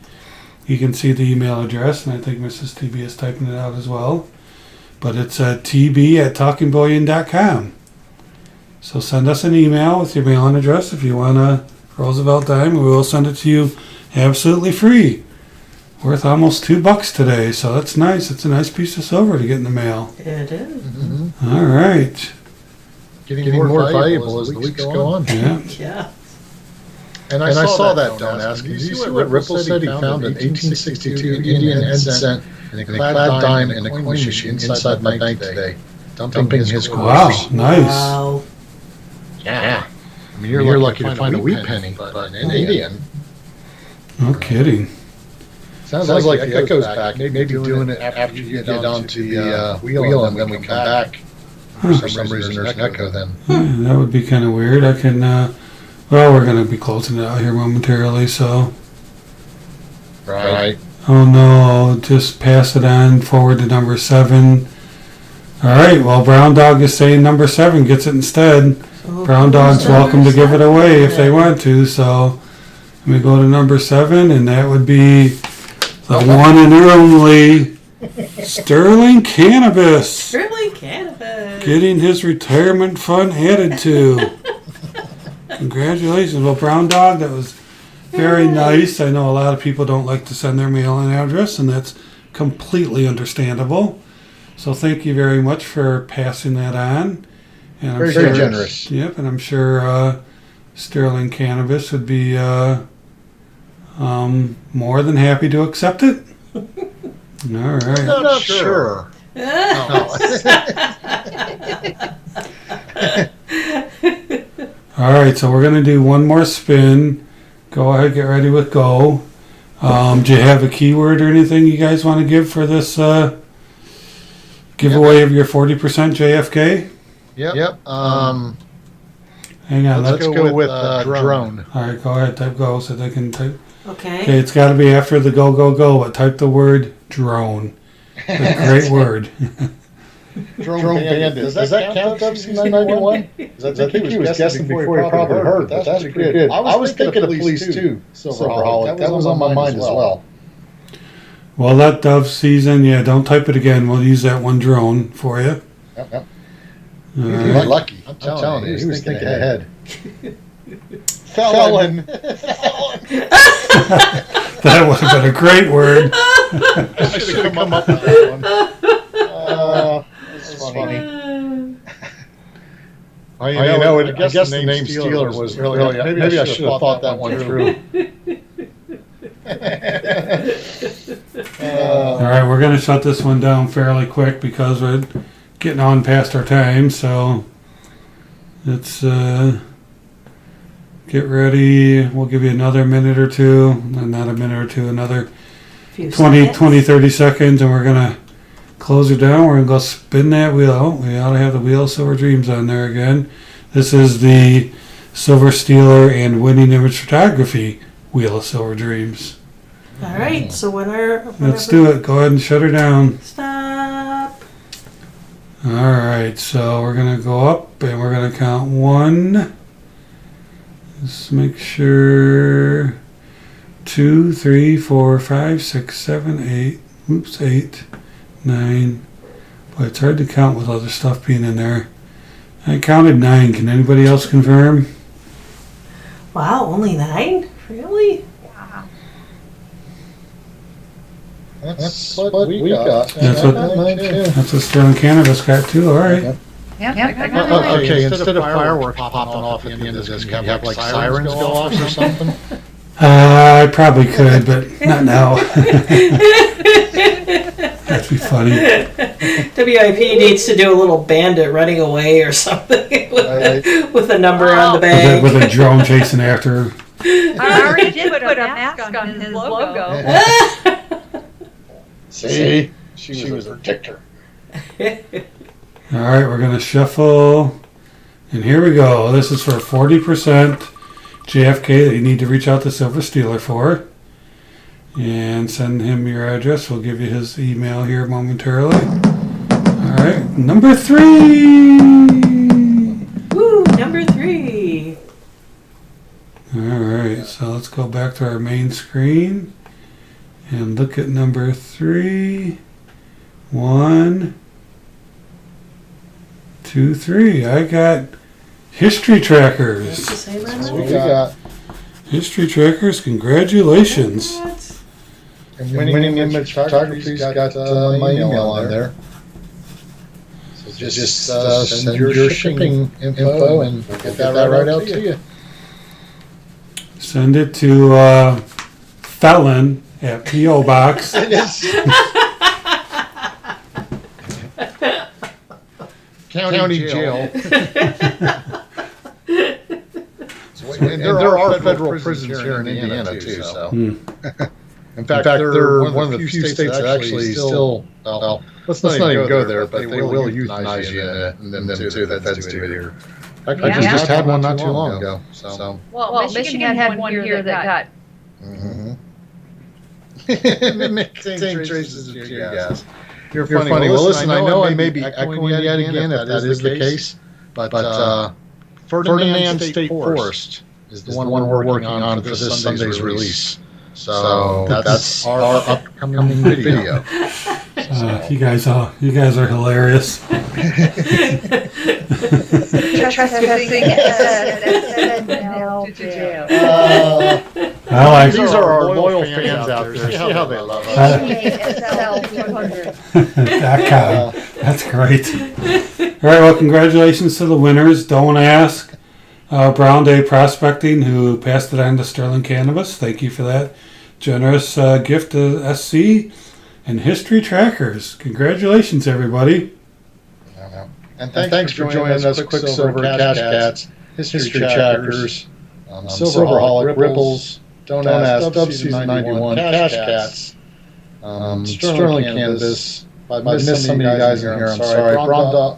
you can see the email address, and I think Mrs. TB is typing it out as well. But it's tb@talkingbullion.com. So send us an email with your mailing address if you want a Roosevelt dime. We will send it to you absolutely free. Worth almost $2 today, so that's nice. It's a nice piece of silver to get in the mail. It is. All right. Getting more valuable as the weeks go on. Yeah. Yeah. And I saw that, don't ask. Did you see what Ripple said he found an 1862 Indian head cent and a clad dime in a coin machine inside my bank today, dumping his coins. Wow, nice. Wow. Yeah. I mean, you're lucky to find a WIP penny, but an Indian. No kidding. Sounds like that goes back. Maybe doing it after you get onto the wheel and then we come back. For some reason, there's an echo then. Yeah, that would be kind of weird. I can, well, we're going to be closing it out here momentarily, so. Right. Oh no, just pass it on forward to number 7. All right, well, Brown Dog is saying number 7 gets it instead. So Brown Dog's who's welcome to give it number away if they 7? want to, so let me go to number 7, and that would be the one and only Sterling Cannabis, Really cannabis. getting his retirement fund added to. Congratulations. Well, Brown Dog, that was very nice. I know a lot of people don't like to send their mailing address, and that's completely understandable. So thank you very much for passing that on. And I'm Very generous. Yep, and I'm sure Sterling Cannabis would be more than happy to accept it. All right. I'm not sure. All right, so we're going to do one more spin. Go ahead, get ready with go. Do you have a keyword or anything you guys want to give for this giveaway of your 40% JFK? Yep. Hang on, Let's go with drone. All right, go ahead, type go so they can type. Okay, Okay. it's got to be after the go, but type the word drone. A great word. Drone bandit. Does that count WC991? I think he was guessing before he probably heard, but that's pretty good. I was thinking of police too, Silverholic. That was on my mind as well. Well, that dove season, yeah, don't type it again. We'll use that one drone for you. Yep. All You're right. lucky. I'm telling you, he was thinking ahead. Felon. That would have been a great word. I should have come up with that one. That's funny. Well, you know, I guess the name Steeler was really. Maybe I should have thought that one through. All right, we're going to shut this one down fairly quick because we're getting on past our time. So let's get ready. We'll give you another minute or two. Not a minute or two, another Few 20, seconds. 30 seconds, and we're going to close it down. We're going to go spin that wheel. We ought to have the Wheel of Silver Dreams on there again. This is the Silver Stealer and Winning Image Photography Wheel of Silver Dreams. All right. So Let's do it. Go ahead and shut her down. Stop. All right, so we're going to go up and we're going to count 1. Let's make sure 2, 3, 4, 5, 6, 7, 8. Oops, 8, 9. Boy, it's hard to count with other stuff being in there. I counted 9. Can anybody else confirm? Wow. Only 9? Really? Wow. That's what we got. That's what Sterling Cannabis got too. All right. Yep, I got it. Okay, instead of fireworks popping off at the end of this, can you have like sirens go off or something? I probably could, but not now. That'd be funny. WIP needs to do a little bandit running away or something with a number on the bag. With a drone chasing after her. I already did put a mask on his logo. See? She was a predictor. All right, we're going to shuffle. And here we go. This is for 40% JFK that you need to reach out to Silver Stealer for. And send him your address. We'll give you his email here momentarily. All right, number 3. Woo, number 3. All right, so let's go back to our main screen and look at number 3. 1, 2, 3. I got history trackers. What's the same That's on what that? we got. History trackers, congratulations. And winning image photography's got my email on there. So just send your shipping info and we'll get that right out to you. Send it to Felon at P.O. Box. County jail. And there are federal prisons here in Indiana too. So, in fact, they're one of the few states that actually still. Well, let's not even go there, but they will euthanize you in them too. The feds do here. I just had one not too long ago. So. Well, Michigan had one here that got. Same traces of tear gas. You're funny. Well, listen, I know I may be echoing yet again if that is the case, but Ferdinand State Forest is the one we're working on for this Sunday's release. So that's our upcoming video. You guys are hilarious. These are our loyal fans out there. See how they love us. That's great. All right, well, congratulations to the winners. Don't Ask, Brown Day Prospecting, who passed it on to Sterling Cannabis. Thank you for that generous gift to SC. And History Trackers. Congratulations, everybody. And thanks for joining us, Quicksilver, Cash Cats, History Trackers, Silverholic, Ripples, Don't Ask, Dub Season 91, Cash Cats, Sterling Cannabis. I missed some of you guys in here, I'm sorry.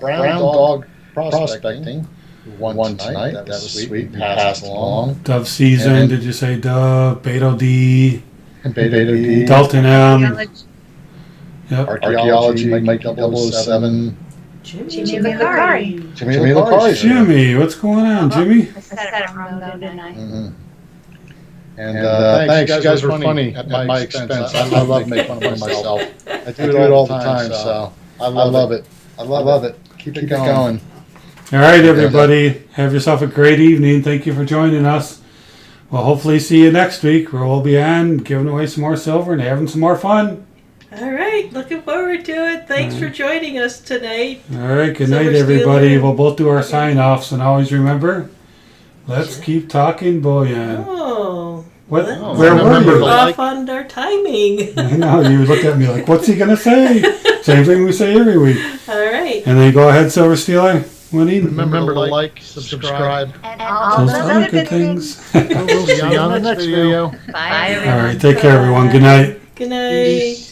Brown Dog Prospecting, who won tonight. That was sweet. Passed along. Dove Season, did you say Dove? Beto D. Beta D. Dalton M. Yep. Archaeology, Mike 007. Jimmy Lucari. Jimmy Lucari. Jimmy, what's going on, Jimmy? I said it wrong though, didn't I? And thanks, you guys were funny at my expense. I love making fun of myself. I do it all the time, so I love it. I love it. Keep it going. All right, everybody. Have yourself a great evening. Thank you for joining us. We'll hopefully see you next week, where we'll be on giving away some more silver and having some more fun. All right, looking forward to it. Thanks for joining us tonight. All right, good Silver night, everybody. Stealer. We'll both do our sign-offs, and always remember, let's keep talking bullion. Oh. What? Well, Where were you? off on our timing. I know, you looked at me like, what's he going to say? Same thing we say every week. All right. And then go ahead, Silver Stealer. Winning. Remember to like, subscribe. And all Those those other good things. We'll see you on the next video. Bye, All right, take care, everyone. Good night. Good night. Peace.